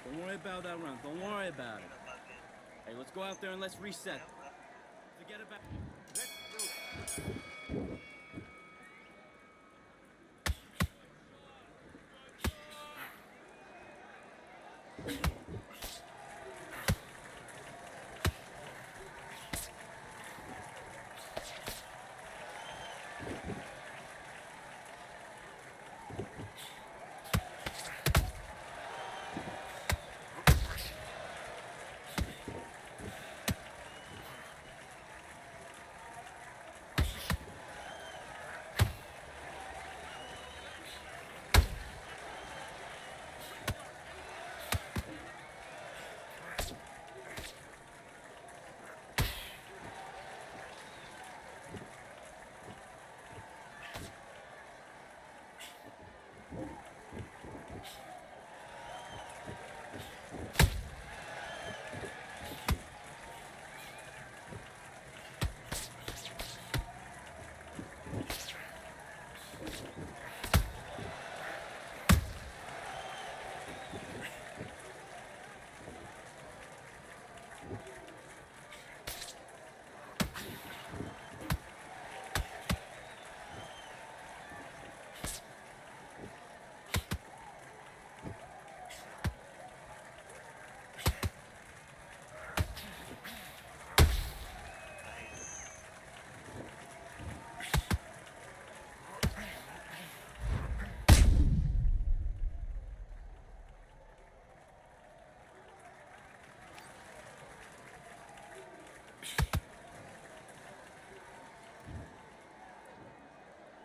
Don't worry about that round. Don't worry about it. Hey, let's go out there and let's reset. Forget about... Let's do it.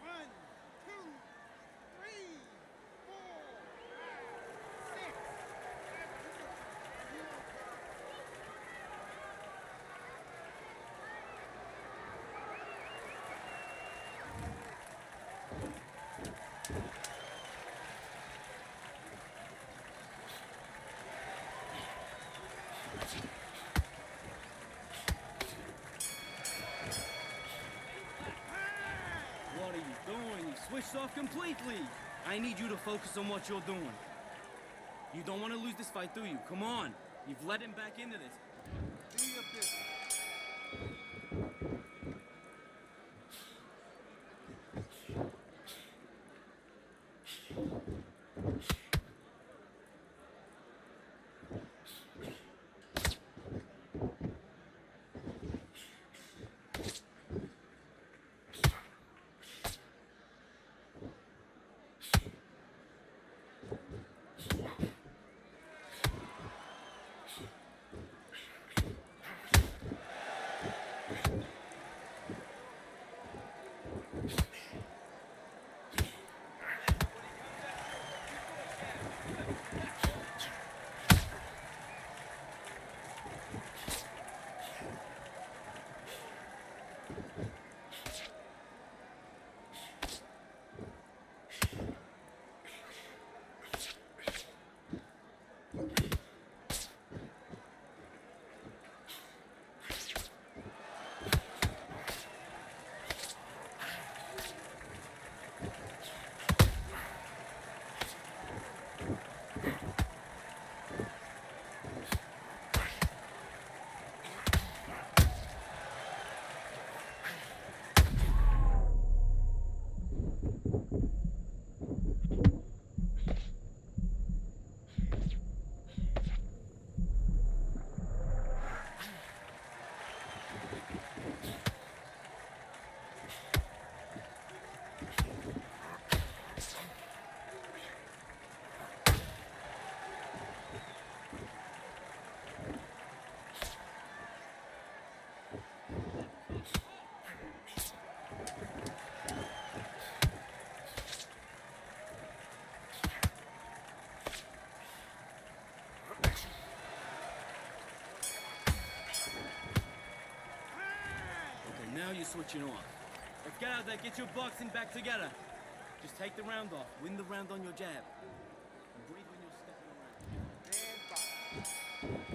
One, two, three, four, five, six. Are you okay? What are you doing? You switched off completely. I need you to focus on what you're doing. You don't want to lose this fight, do you? Come on. You've let him back into this. Do your business. Okay, now you're switching off. Let's get out there, get your boxing back together. Just take the round off. Win the round on your jab. And breathe when you're stepping around. Stand by.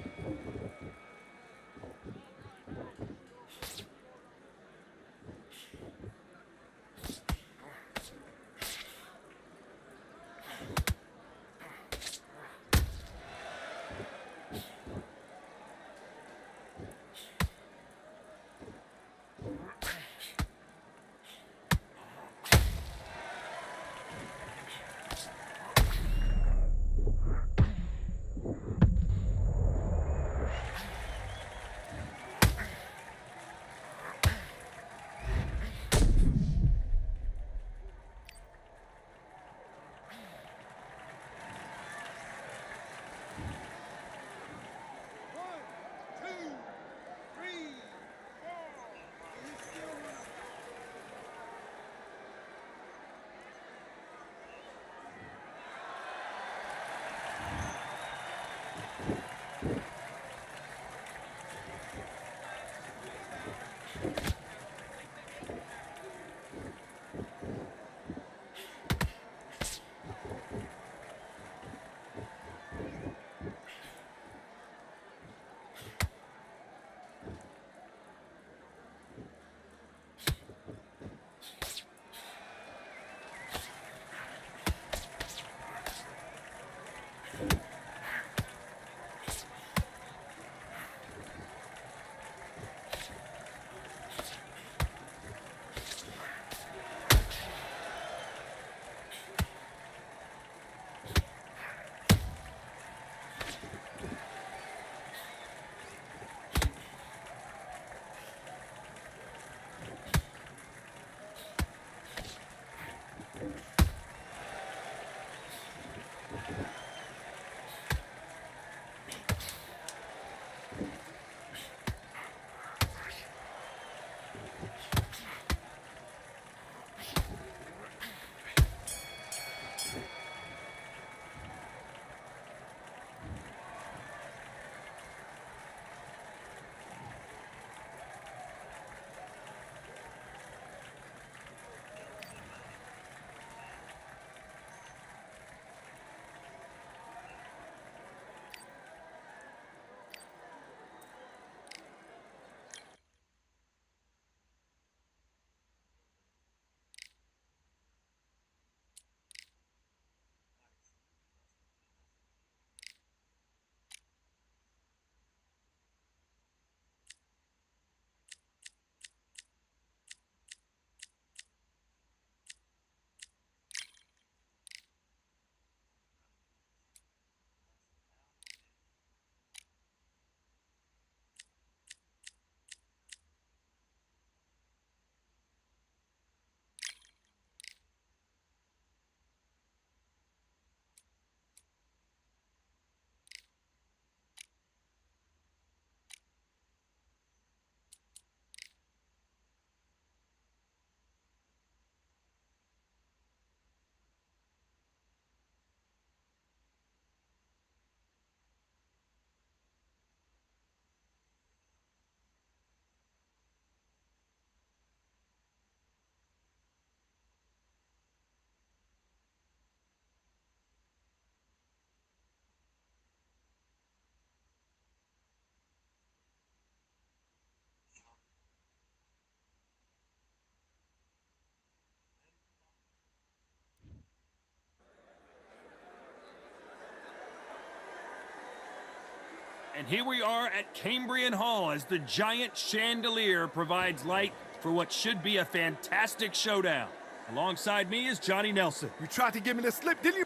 And here we are at Cambrian Hall as the giant chandelier provides light for what should be a fantastic showdown. Alongside me is Johnny Nelson. You tried to give me the slip, didn't you?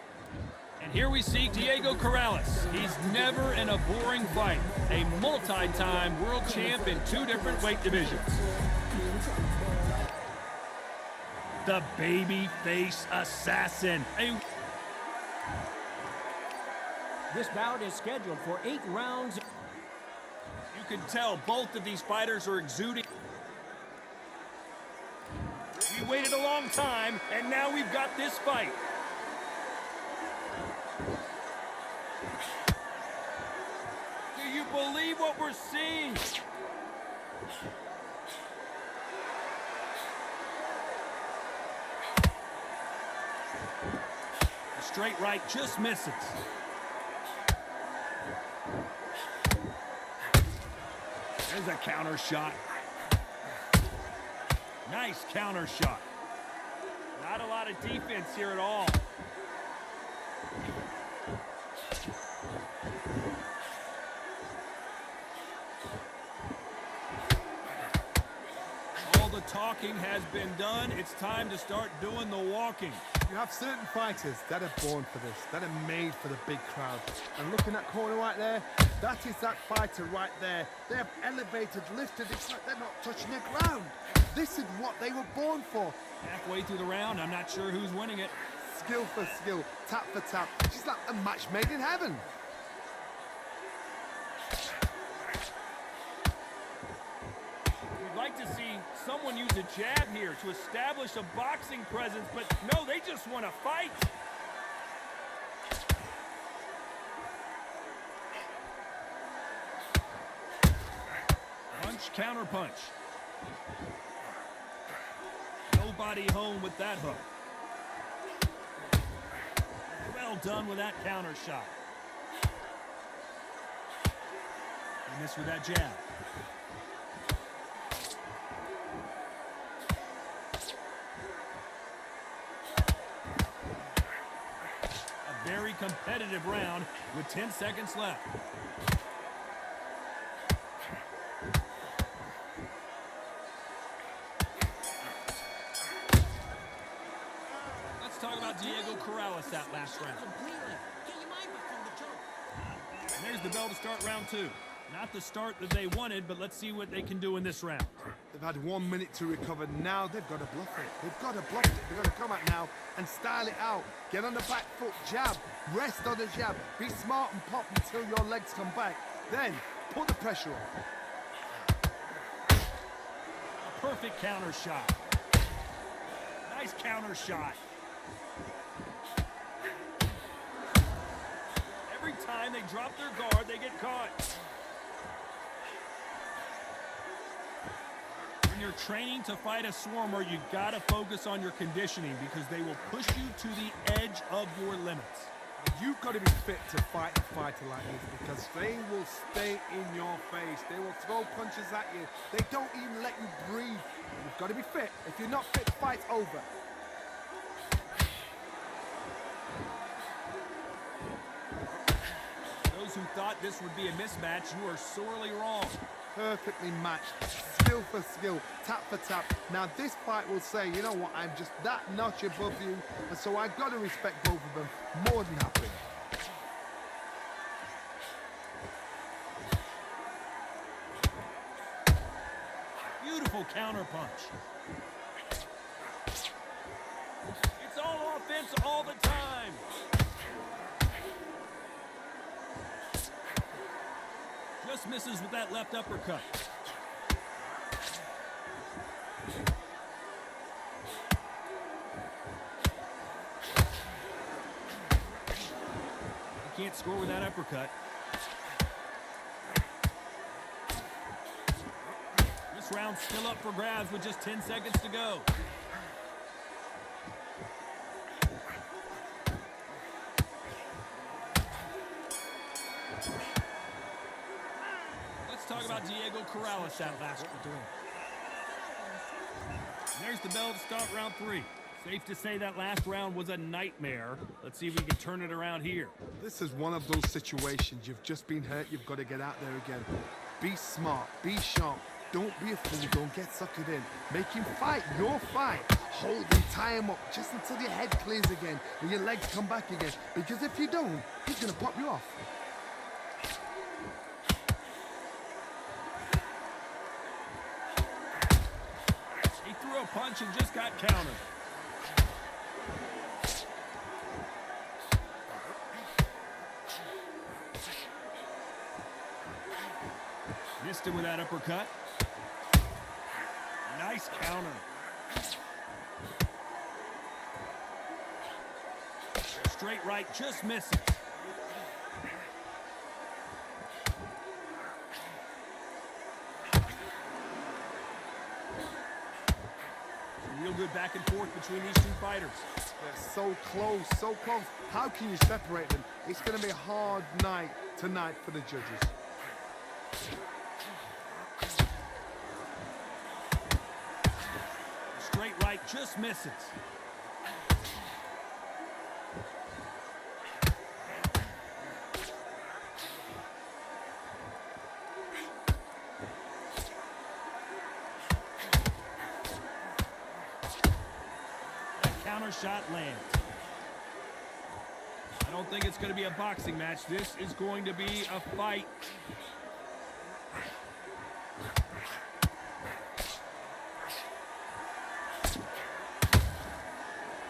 And here we see Diego Corrales. He's never in a boring fight. A multi-time world champ in 2 different weight divisions. The babyface assassin. This bout is scheduled for 8 rounds. You can tell both of these fighters are exuding. We waited a long time, and now we've got this fight. Do you believe what we're seeing? The straight right just misses. There's a counter shot. Nice counter shot. Not a lot of defense here at all. All the talking has been done. It's time to start doing the walking. You have certain fighters that are born for this, that are made for the big crowd. And looking at corner right there, that is that fighter right there. They have elevated, lifted, it's like they're not touching the ground. This is what they were born for. Halfway through the round, I'm not sure who's winning it. Skill for skill, tap for tap. It's like a match made in heaven. We'd like to see someone use a jab here to establish a boxing presence, but no, they just want to fight. Punch, counter punch. Nobody home with that hook. Well done with that counter shot. He missed with that jab. A very competitive round with 10 seconds left. Let's talk about Diego Corrales that last round. And there's the bell to start round 2. Not the start that they wanted, but let's see what they can do in this round. They've had 1 minute to recover. Now they've got to bluff it. They've got to bluff it. They've got to come out now and style it out. Get on the back foot, jab, rest on the jab. Be smart and pop until your legs come back. Then put the pressure on. A perfect counter shot. Nice counter shot. Every time they drop their guard, they get caught. When you're training to fight a swarmer, you gotta focus on your conditioning because they will push you to the edge of your limits. You've got to be fit to fight a fighter like this because they will stay in your face. They will throw punches at you. They don't even let you breathe. You've got to be fit. If you're not fit, fight's over. Those who thought this would be a mismatch, you are sorely wrong. Perfectly matched, skill for skill, tap for tap. Now this fight will say, you know what, I'm just that notch above you, and so I've got to respect both of them more than happily. Beautiful counter punch. It's all offense all the time. Just misses with that left uppercut. He can't score with that uppercut. This round's still up for grabs with just 10 seconds to go. Talk about Diego Corrales that last one. There's the bell to start round 3. Safe to say that last round was a nightmare. Let's see if we can turn it around here. This is one of those situations. You've just been hurt. You've got to get out there again. Be smart. Be sharp. Don't be a fool. Don't get suckered in. Make him fight your fight. Hold him, tie him up just until your head clears again and your legs come back again. Because if you don't, he's going to pop you off. He threw a punch and just got countered. Missed him with that uppercut. Nice counter. Straight right, just misses. Real good back and forth between these two fighters. They're so close, so close. How can you separate them? It's going to be a hard night tonight for the judges. Straight right, just misses. Counter shot lands. I don't think it's going to be a boxing match. This is going to be a fight.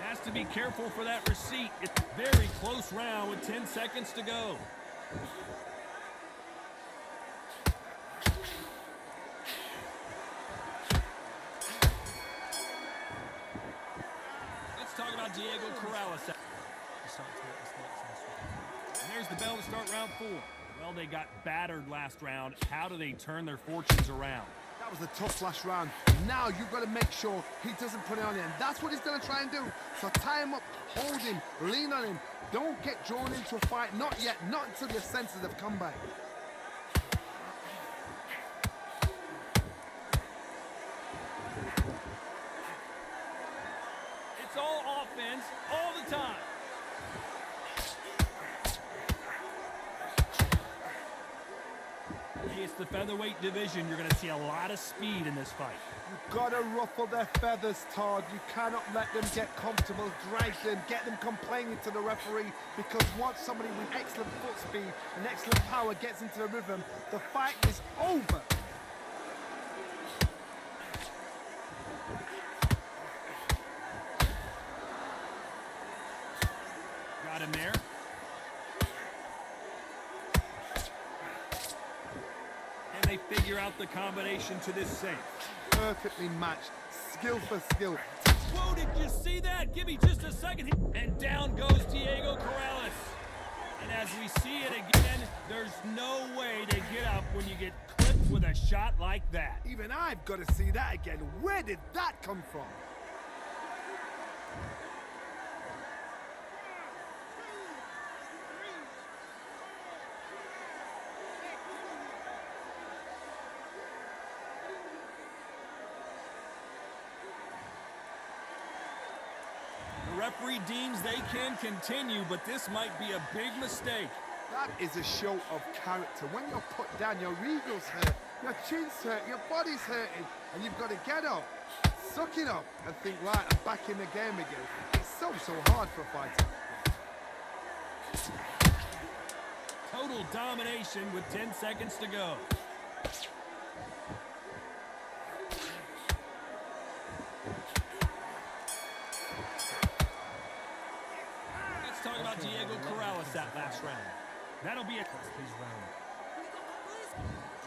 Has to be careful for that receipt. It's a very close round with 10 seconds to go. Talk about Diego Corrales. And there's the bell to start round 4. Well, they got battered last round. How do they turn their fortunes around? That was a tough last round. Now you've got to make sure he doesn't put it on you. And that's what he's going to try and do. So tie him up, hold him, lean on him. Don't get drawn into a fight. Not yet. Not until your senses have come back. It's all offense, all the time. It's the featherweight division. You're going to see a lot of speed in this fight. You've got to ruffle their feathers, Todd. You cannot let them get comfortable, drag them, get them complaining to the referee, because once somebody with excellent foot speed and excellent power gets into the rhythm, the fight is over. Got him there. And they figure out the combination to this safe. Perfectly matched, skill for skill. Whoa, did you see that? Give me just a second. And down goes Diego Corrales. And as we see it again, there's no way to get up when you get clipped with a shot like that. Even I've got to see that again. Where did that come from? The referee deems they can continue, but this might be a big mistake. That is a show of character. When you're put down, your ego's hurt, your chin's hurt, your body's hurting, and you've got to get up, suck it up, and think, right, I'm back in the game again. It's so hard for a fighter. Total domination with 10 seconds to go. Let's talk about Diego Corrales that last round. That'll be a round.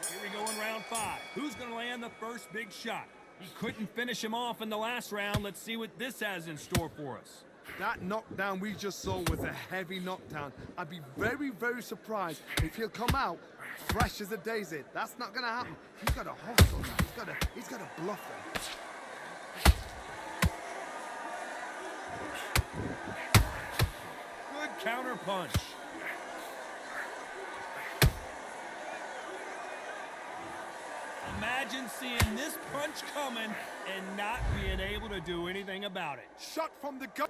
Here we go in round 5. Who's going to land the first big shot? He couldn't finish him off in the last round. Let's see what this has in store for us. That knockdown we just saw was a heavy knockdown. I'd be very, very surprised if he'll come out fresh as a daisy. That's not going to happen. He's got to hustle now. He's got to bluff him. Good counter punch. Imagine imagine seeing this punch coming and not being able to do anything about it. Shot from the gun.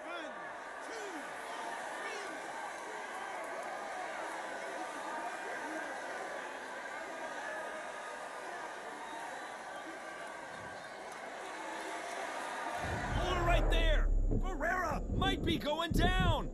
1, 2, 3. Hold it right there. Barrera might be going down.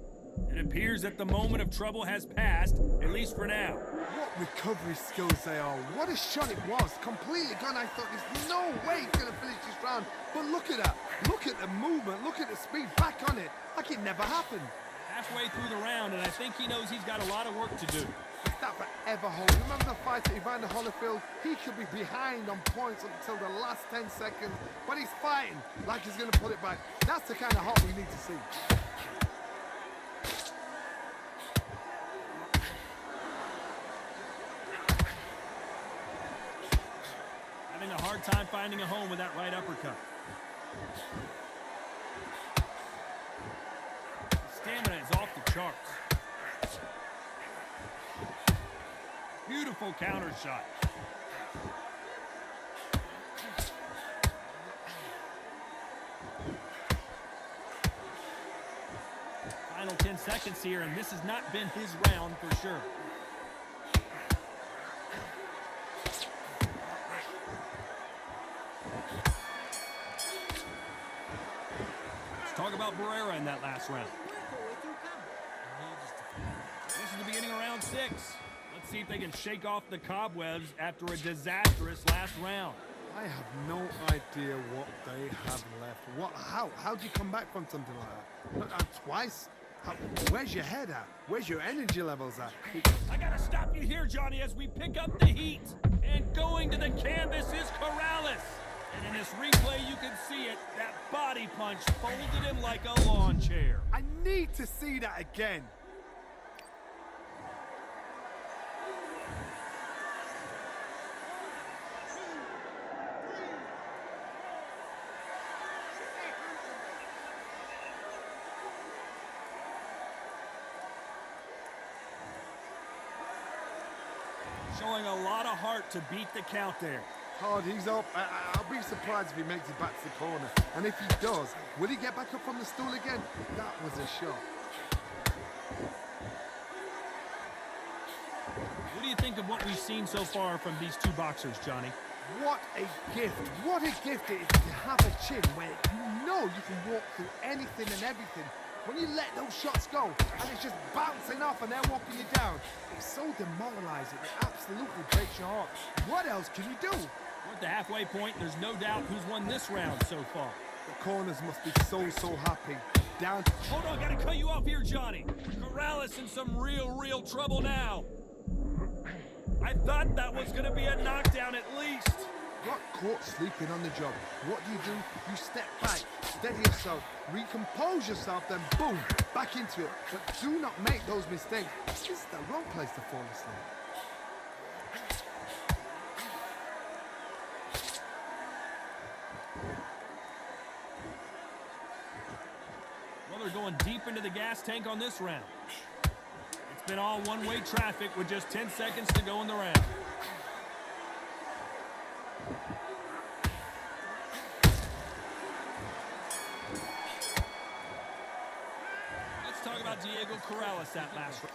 It appears that the moment of trouble has passed, at least for now. What recovery skills they are. What a shot it was. Completely gone. I thought there's no way he's going to finish this round. But look at that. Look at the movement. Look at the speed. Back on it. Like it never happened. Halfway through the round, and I think he knows he's got a lot of work to do. If that forever holds. Remember the fight at Evander Holyfield? He could be behind on points until the last 10 seconds. But he's fighting like he's going to put it back. That's the kind of hot we need to see. Having a hard time finding a home with that right uppercut. Stamina is off the charts. Beautiful counter shot. Final 10 seconds here, and this has not been his round for sure. Talk about Barrera in that last round. This is the beginning of round 6. Let's see if they can shake off the cobwebs after a disastrous last round. I have no idea what they have left. How do you come back from something like that? Twice? Where's your head at? Where's your energy levels at? I gotta stop you here, Johnny, as we pick up the heat. And going to the canvas is Corrales. And in this replay, you can see it. That body punch folded him like a lawn chair. I need to see that again. Showing a lot of heart to beat the count there. Hard, he's up. I'll be surprised if he makes it back to the corner. And if he does, will he get back up on the stool again? That was a shot. What do you think of what we've seen so far from these two boxers, Johnny? What a gift. What a gift it is to have a chin where you know you can walk through anything and everything. When you let those shots go and it's just bouncing off and they're walking you down, it's so demoralizing. It absolutely breaks your heart. What else can you do? We're at the halfway point. There's no doubt who's won this round so far. The corners must be so happy. Down. Hold on, gotta cut you off here, Johnny. Corrales in some real trouble now. I thought that was gonna be a knockdown at least. Got caught sleeping on the job. What do? You step back, steady yourself, recompose yourself, then boom, back into it. But do not make those mistakes. This is the wrong place to fall asleep. Well, they're going deep into the gas tank on this round. It's been all one-way traffic with just 10 seconds to go in the round. Let's talk about Diego Corrales that last round.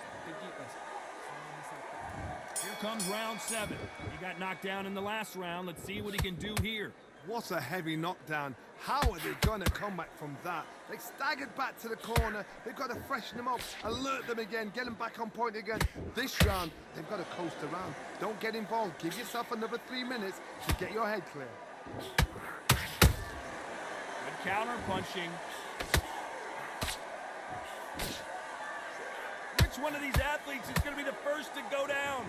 Here comes round 7. He got knocked down in the last round. Let's see what he can do here. What a heavy knockdown. How are they gonna come back from that? They staggered back to the corner. They've got to freshen them up, alert them again, get them back on point again. This round, they've got to coast around. Don't get involved. Give yourself another 3 minutes to get your head clear. Good counter punching. Which one of these athletes is going to be the first to go down?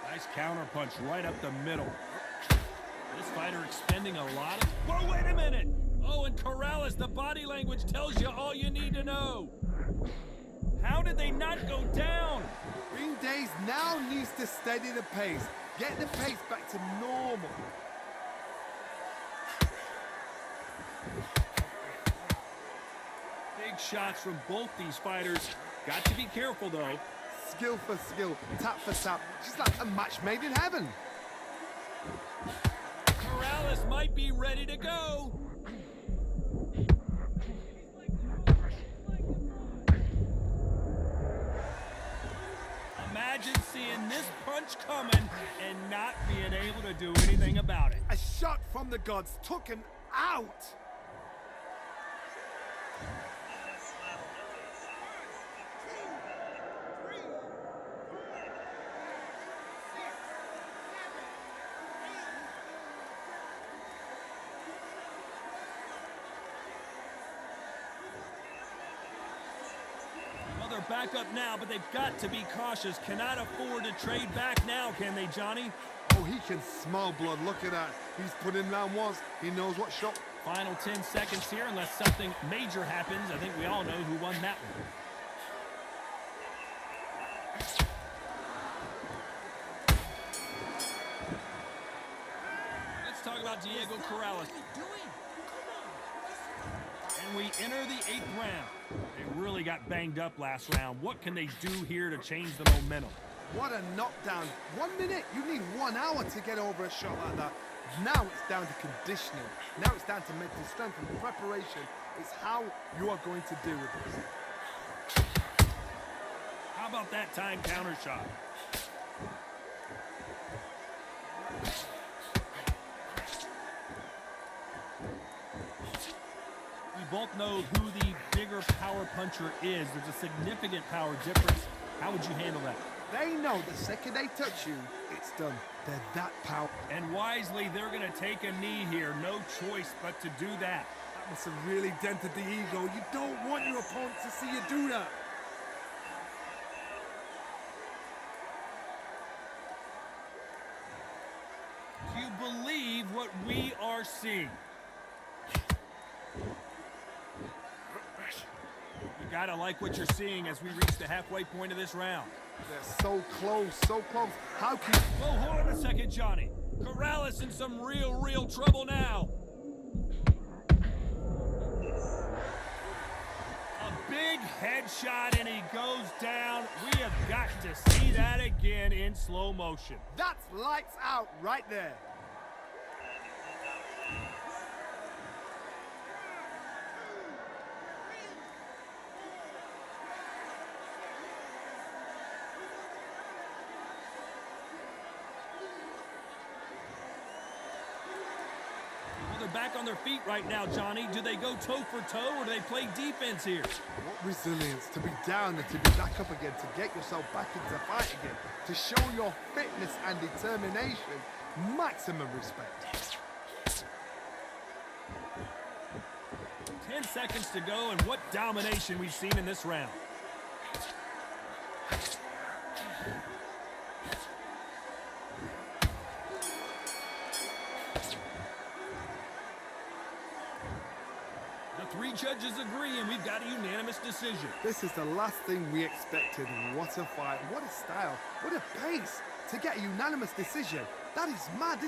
Nice counter punch right up the middle. This fighter expending a lot of... Whoa, wait a minute! Oh, and Corrales, the body language tells you all you need to know. How did they not go down? Green Days now needs to steady the pace. Get the pace back to normal. Big shots from both these fighters. Got to be careful, though. Skill for skill, tap for tap. She's like a match made in heaven. Corrales might be ready to go. Imagine seeing this punch coming and not being able to do anything about it. A shot from the gods took him out. Well, they're back up now, but they've got to be cautious. Cannot afford to trade back now, can they, Johnny? Oh, he can smell blood. Look at that. He's put in round once. He knows what shot. Final 10 seconds here, unless something major happens. I think we all know who won that one. Let's talk about Diego Corrales. And we enter the 8th round. They really got banged up last round. What can they do here to change the momentum? What a knockdown. 1 minute, you need 1 hour to get over a shot like that. Now it's down to conditioning. Now it's down to mental strength and preparation. It's how you are going to deal with this. How about that time counter shot? We both know who the bigger power puncher is. There's a significant power difference. How would you handle that? They know the second they touch you, it's done. They're that powerful. And wisely, they're going to take a knee here. No choice but to do that. That must have really dented the ego. You don't want your opponent to see you do that. Do you believe what we are seeing? You gotta like what you're seeing as we reach the halfway point of this round. They're so close, so close. How can you... Well, hold on a second, Johnny. Corrales in some real trouble now. A big headshot and he goes down. We have got to see that again in slow motion. That's lights out right there. They're back on their feet right now, Johnny. Do they go toe for toe or do they play defense here? What resilience to be down and to be back up again, to get yourself back into fight again, to show your fitness and determination. Maximum respect. 10 seconds to go, and what domination we've seen in this round. Three judges agree, and we've got a unanimous decision. This is the last thing we expected. What a fight, what a style, what a pace to get a unanimous decision. That is mad.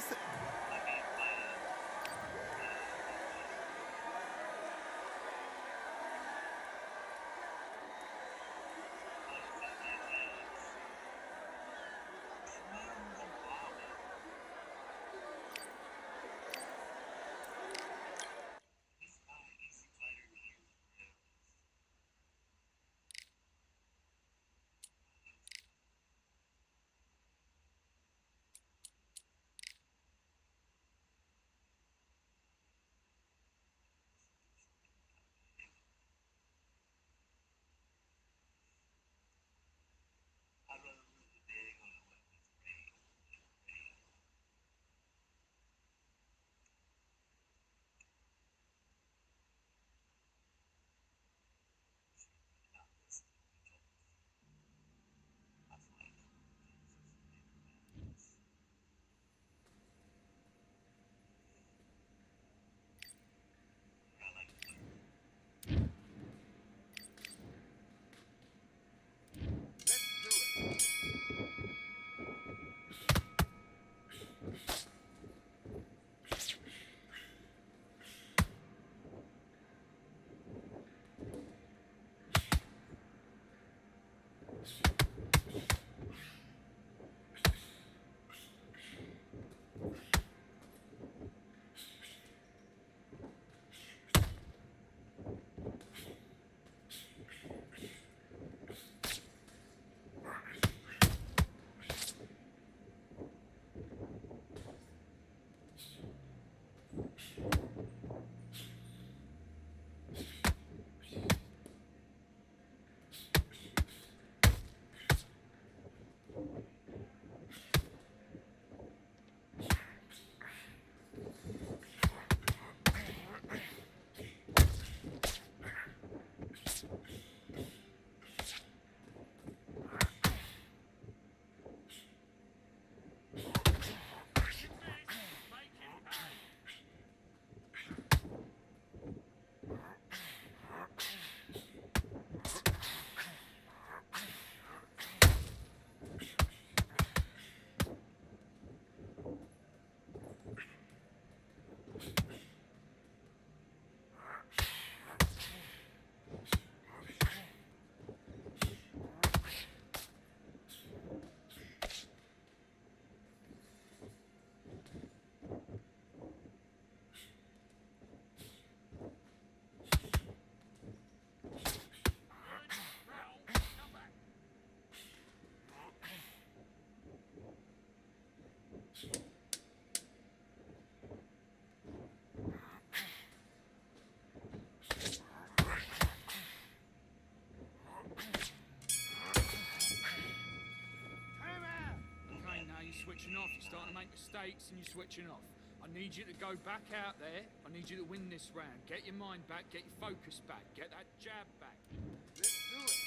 Okay, now you're switching off. You're starting to make mistakes and you're switching off. I need you to go back out there. I need you to win this round. Get your mind back, get your focus back, get that jab back. Let's do it.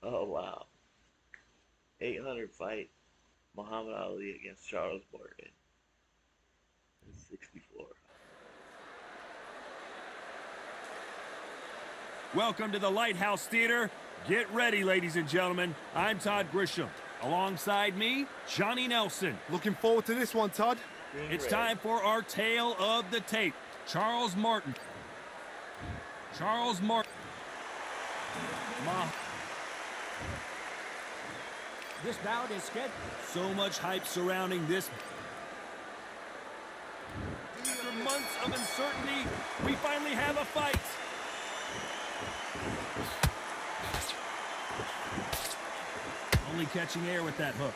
Oh wow. 800 fight Muhammad Ali against Charles Morgan. 64. Welcome to the Lighthouse Theater. Get ready, ladies and gentlemen. I'm Todd Grisham. Alongside me, Johnny Nelson. Looking forward to this one, Todd. It's time for our tale of the tape. Charles Martin. Charles Martin. This bout is scheduled. So much hype surrounding this. After months of uncertainty, we finally have a fight. Only catching air with that hook.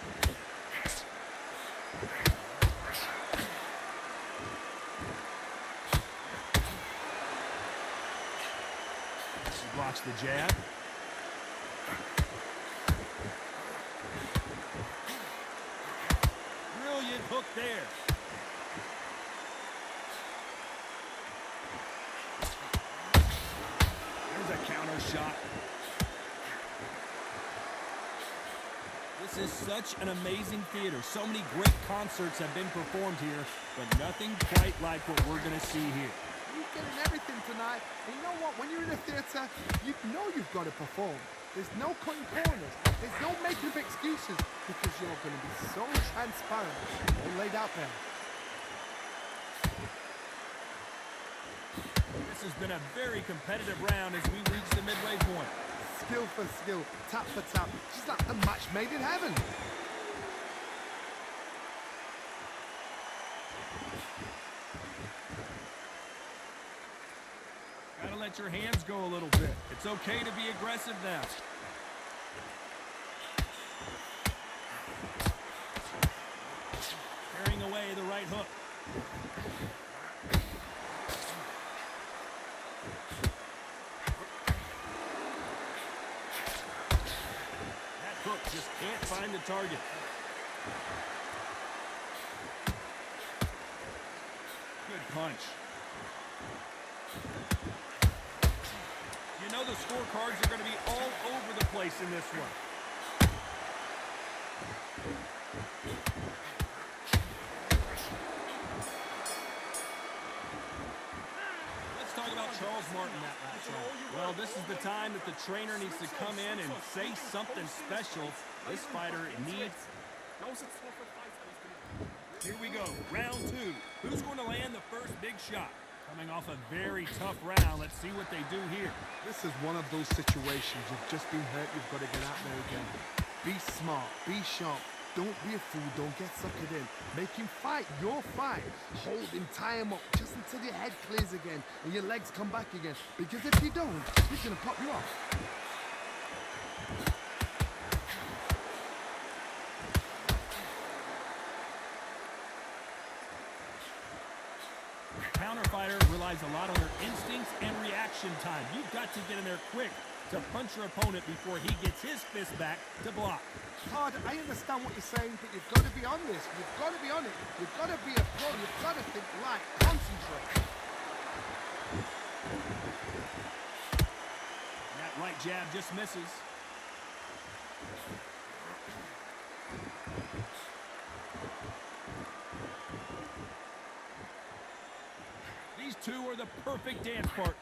He blocks the jab. Brilliant hook there. There's a counter shot. This is such an amazing theater. So many great concerts have been performed here, but nothing quite like what we're going to see here. You're getting everything tonight. And you know what? When you're in a theatre, you know you've got to perform. There's no cutting corners. There's no making of excuses because you're going to be so transparent and laid out there. This has been a very competitive round as we reach the midway point. Skill for skill, tap for tap, just like a match made in heaven. Gotta let your hands go a little bit. It's okay to be aggressive now. Carrying away the right hook. target. Good punch. You know the scorecards are going to be all over the place in this one. Let's talk about Charles Martin that last round. Well, this is the time that the trainer needs to come in and say something special. This fighter needs... Here we go, round two. Who's going to land the first big shot? Coming off a very tough round. Let's see what they do here. This is one of those situations. You've just been hurt. You've got to get out there again. Be smart. Be sharp. Don't be a fool. Don't get suckered in. Make him fight your fight. Hold him. Tie him up just until your head clears again and your legs come back again. Because if you don't, he's going to pop you off. Counter fighter relies a lot on their instincts and reaction time. You've got to get in there quick to punch your opponent before he gets his fist back to block. Todd, I understand what you're saying, but you've got to be on this. You've got to be on it. You've got to be a pro. You've got to think right. Concentrate. That right jab just misses. These two are the perfect dance partners.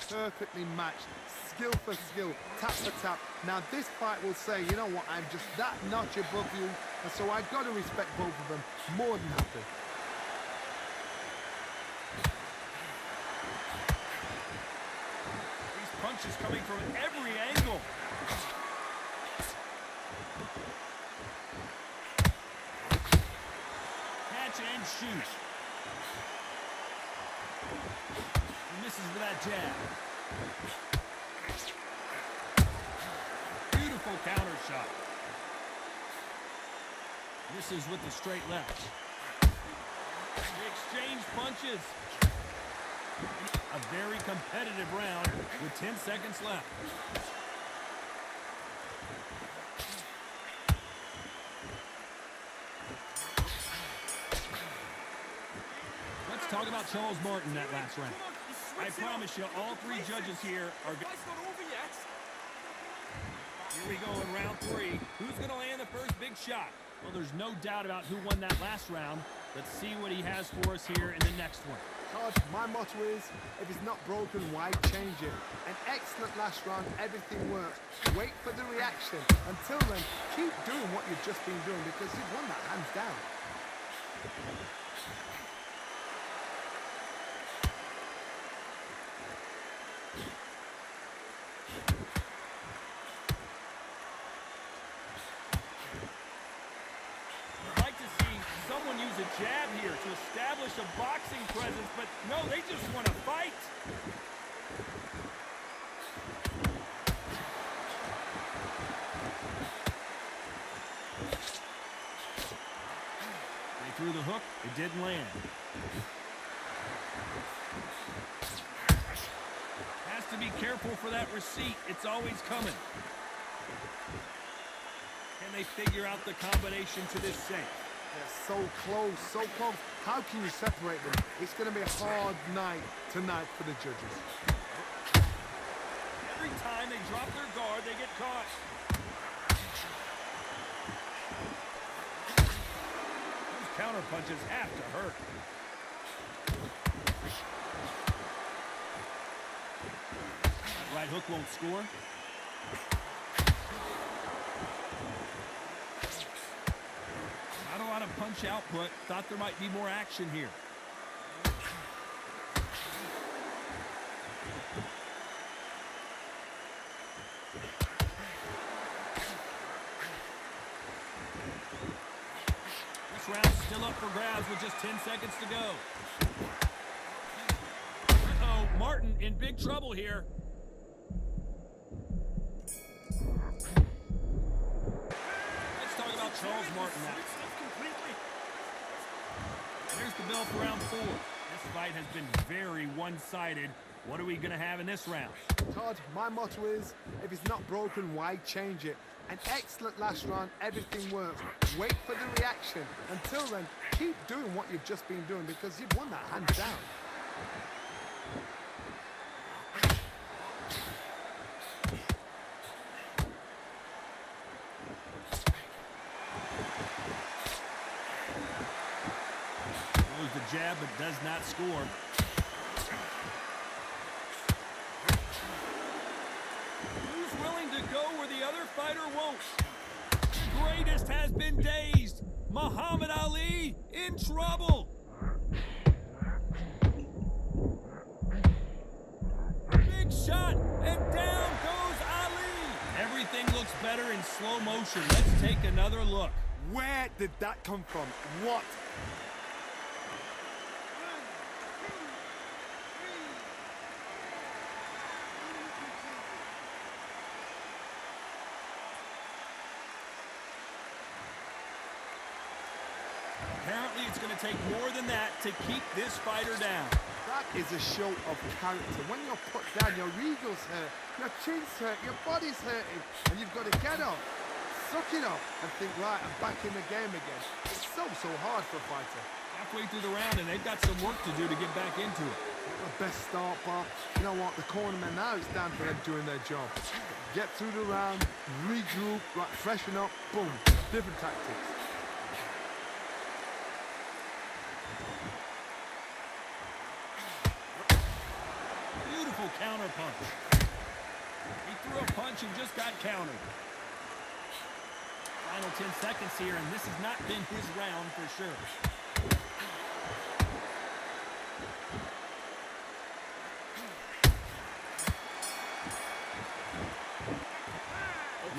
Perfectly matched. Skill for skill. Tap for tap. Now this fight will say, you know what, I'm just that notch above you, and so I've got to respect both of them more than happy. These punches coming from every angle. Catch and shoot. He misses with that jab. Beautiful counter shot. Misses with the straight left. They exchange punches. A very competitive round with 10 seconds left. Let's talk about Charles Martin that last round. I promise you, all three judges here are... Here we go in round three. Who's going to land the first big shot? Well, there's no doubt about who won that last round. Let's see what he has for us here in the next one. Todd, my motto is, if it's not broken, why change it? An excellent last round, everything works. Wait for the reaction. Until then, keep doing what you've just been doing because you've won that hands down. A jab here to establish a boxing presence, but no, they just want to fight. They threw the hook, it didn't land. Has to be careful for that receipt, it's always coming. Can they figure out the combination to this safe? They're so close, so close. How can you separate them? It's going to be a hard night tonight for the judges. Every time they drop their guard, they get caught. Those counter punches have to hurt. That right hook won't score. Not a lot of punch output. Thought there might be more action here. This round's still up for grabs with just 10 seconds to go. Uh-oh, Martin in big trouble here. Let's talk about Charles Martin now. There's the bell for round 4. This fight has been very one-sided. What are we going to have in this round? Todd, my motto is, if it's not broken, why change it? An excellent last round, everything works. Wait for the reaction. Until then, keep doing what you've just been doing because you've won that hands down. Throws the jab but does not score. Who's willing to go where the other fighter won't? The greatest has been dazed. Muhammad Ali in trouble. Big shot, and down goes Ali. Everything looks better in slow motion. Let's take another look. Where did that come from? What? Apparently, it's going to take more than that to keep this fighter down. That is a show of character. When you're put down, your ego's hurt, your chin's hurt, your body's hurting, and you've got to get up, suck it up, and think, right, I'm back in the game again. It's so hard for a fighter. Halfway through the round, and they've got some work to do to get back into it. The best start, Bob. You know what? The cornerman now is down for them doing their job. Get through the round, regroup, right, freshen up, boom. Different tactics. Beautiful counter punch. He threw a punch and just got countered. Final 10 seconds here, and this has not been his round for sure.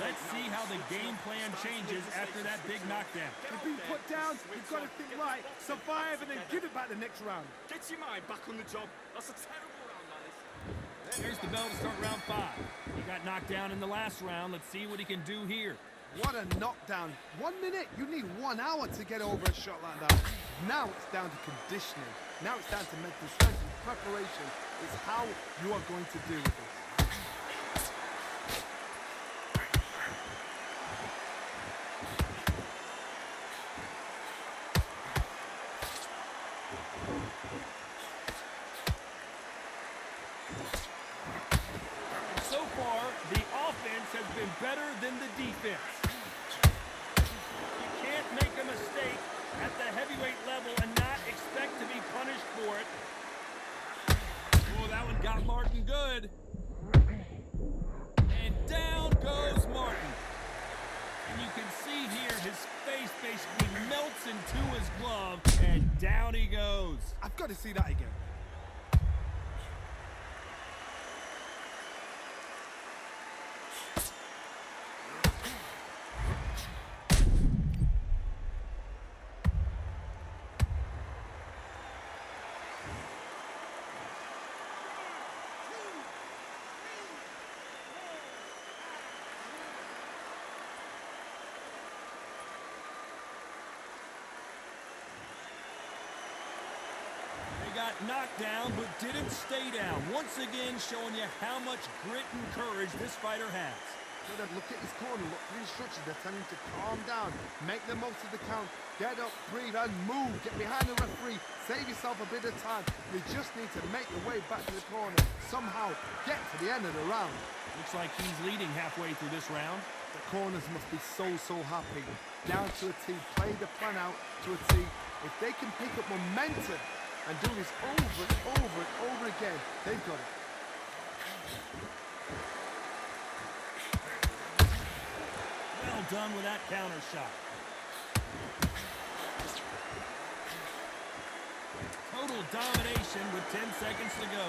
Let's see how the game plan changes after that big knockdown. You've been put down, you've got to think right, survive, and then give it back the next round. Get your mind back on the job. That's a terrible round, that is. Here's the bell to start round 5. He got knocked down in the last round. Let's see what he can do here. What a knockdown. 1 minute, you need 1 hour to get over a shot like that. Now it's down to conditioning. Now it's down to mental strength and preparation. It's how you are going to deal with this. So far, the offense has been better than the defense. You can't make a mistake at the heavyweight level and not expect to be punished for it. Oh, that one got Martin good. And down goes Martin. And you can see here his face basically melts into his glove, and down he goes. I've got to see that again. Got knocked down, but didn't stay down. Once again, showing you how much grit and courage this fighter has. Look at his corner, look for the instructions. They're telling him to calm down, make the most of the count, get up, breathe, and move. Get behind the referee, save yourself a bit of time. You just need to make your way back to the corner. Somehow, get to the end of the round. Looks like he's leading halfway through this round. The corners must be so happy. Down to a T, play the plan out to a T. If they can pick up momentum and do this over and over and over again, they've got it. Well done with that counter shot. Total domination with 10 seconds to go.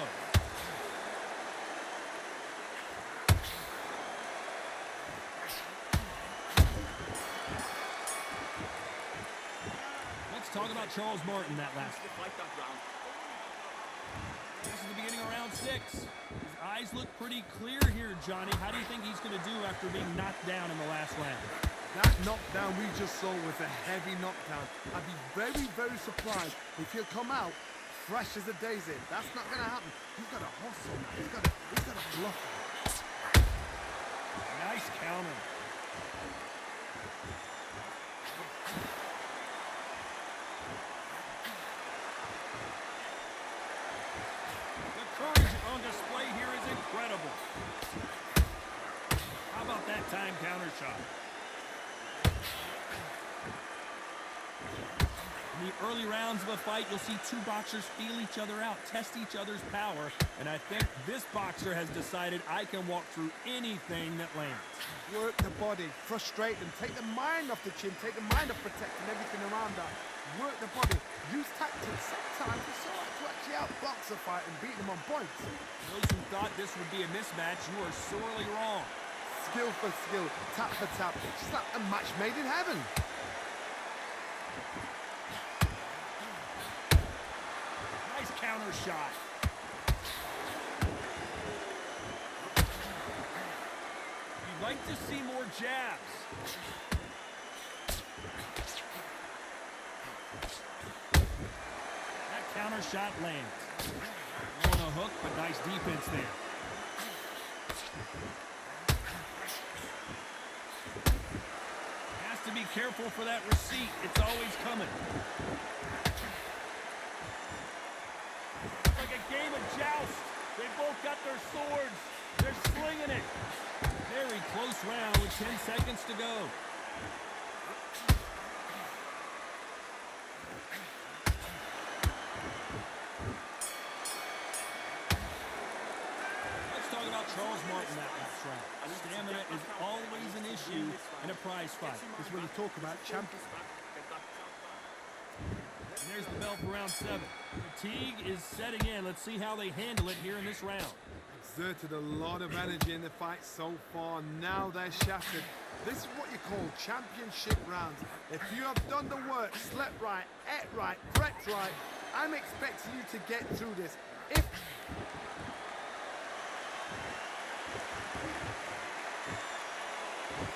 Let's talk about Charles Martin that last To fight that round. This is the beginning of round 6. His eyes look pretty clear here, Johnny. How do you think he's going to do after being knocked down in the last round? That knockdown we just saw was a heavy knockdown. I'd be very surprised if he'll come out fresh as a daisy. That's not going to happen. He's got to hustle. He's got to bluff. Nice counter. The courage on display here is incredible. How about that time counter shot? In the early rounds of a fight, you'll see two boxers feel each other out, test each other's power, and I think this boxer has decided I can walk through anything that lands. Work the body, frustrate them, take the mind off the chin, take the mind off protecting everything around that. Work the body, use tactics. Sometimes it's all right to actually outbox a fight and beat them on points. Those who thought this would be a mismatch, you are sorely wrong. Skill for skill, tap for tap, just like a match made in heaven. Nice counter shot. You'd like to see more jabs. That counter shot lands. On a hook, but nice defense there. Has to be careful for that receipt. It's always coming. It's like a game of joust. They both got their swords. They're slinging it. Very close round with 10 seconds to go. Let's talk about Charles Martin that last round. Stamina is always an issue in a prize fight. That's when you talk about champions. And there's the bell for round 7. Fatigue is setting in. Let's see how they handle it here in this round. Exerted a lot of energy in the fight so far. Now they're shattered. This is what you call championship rounds. If you have done the work, slept right, ate right, prepped right, I'm expecting you to get through this. If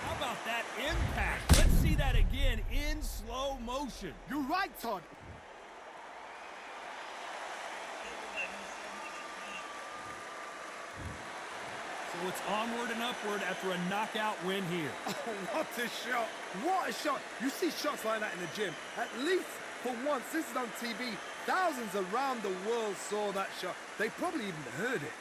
How about that impact? Let's see that again in slow motion. you're right, Todd. So it's onward and upward after a knockout win here. Oh, what a shot! What a shot! You see shots like that in the gym. At least for once, this is on TV. Thousands around the world saw that shot. They probably even heard it.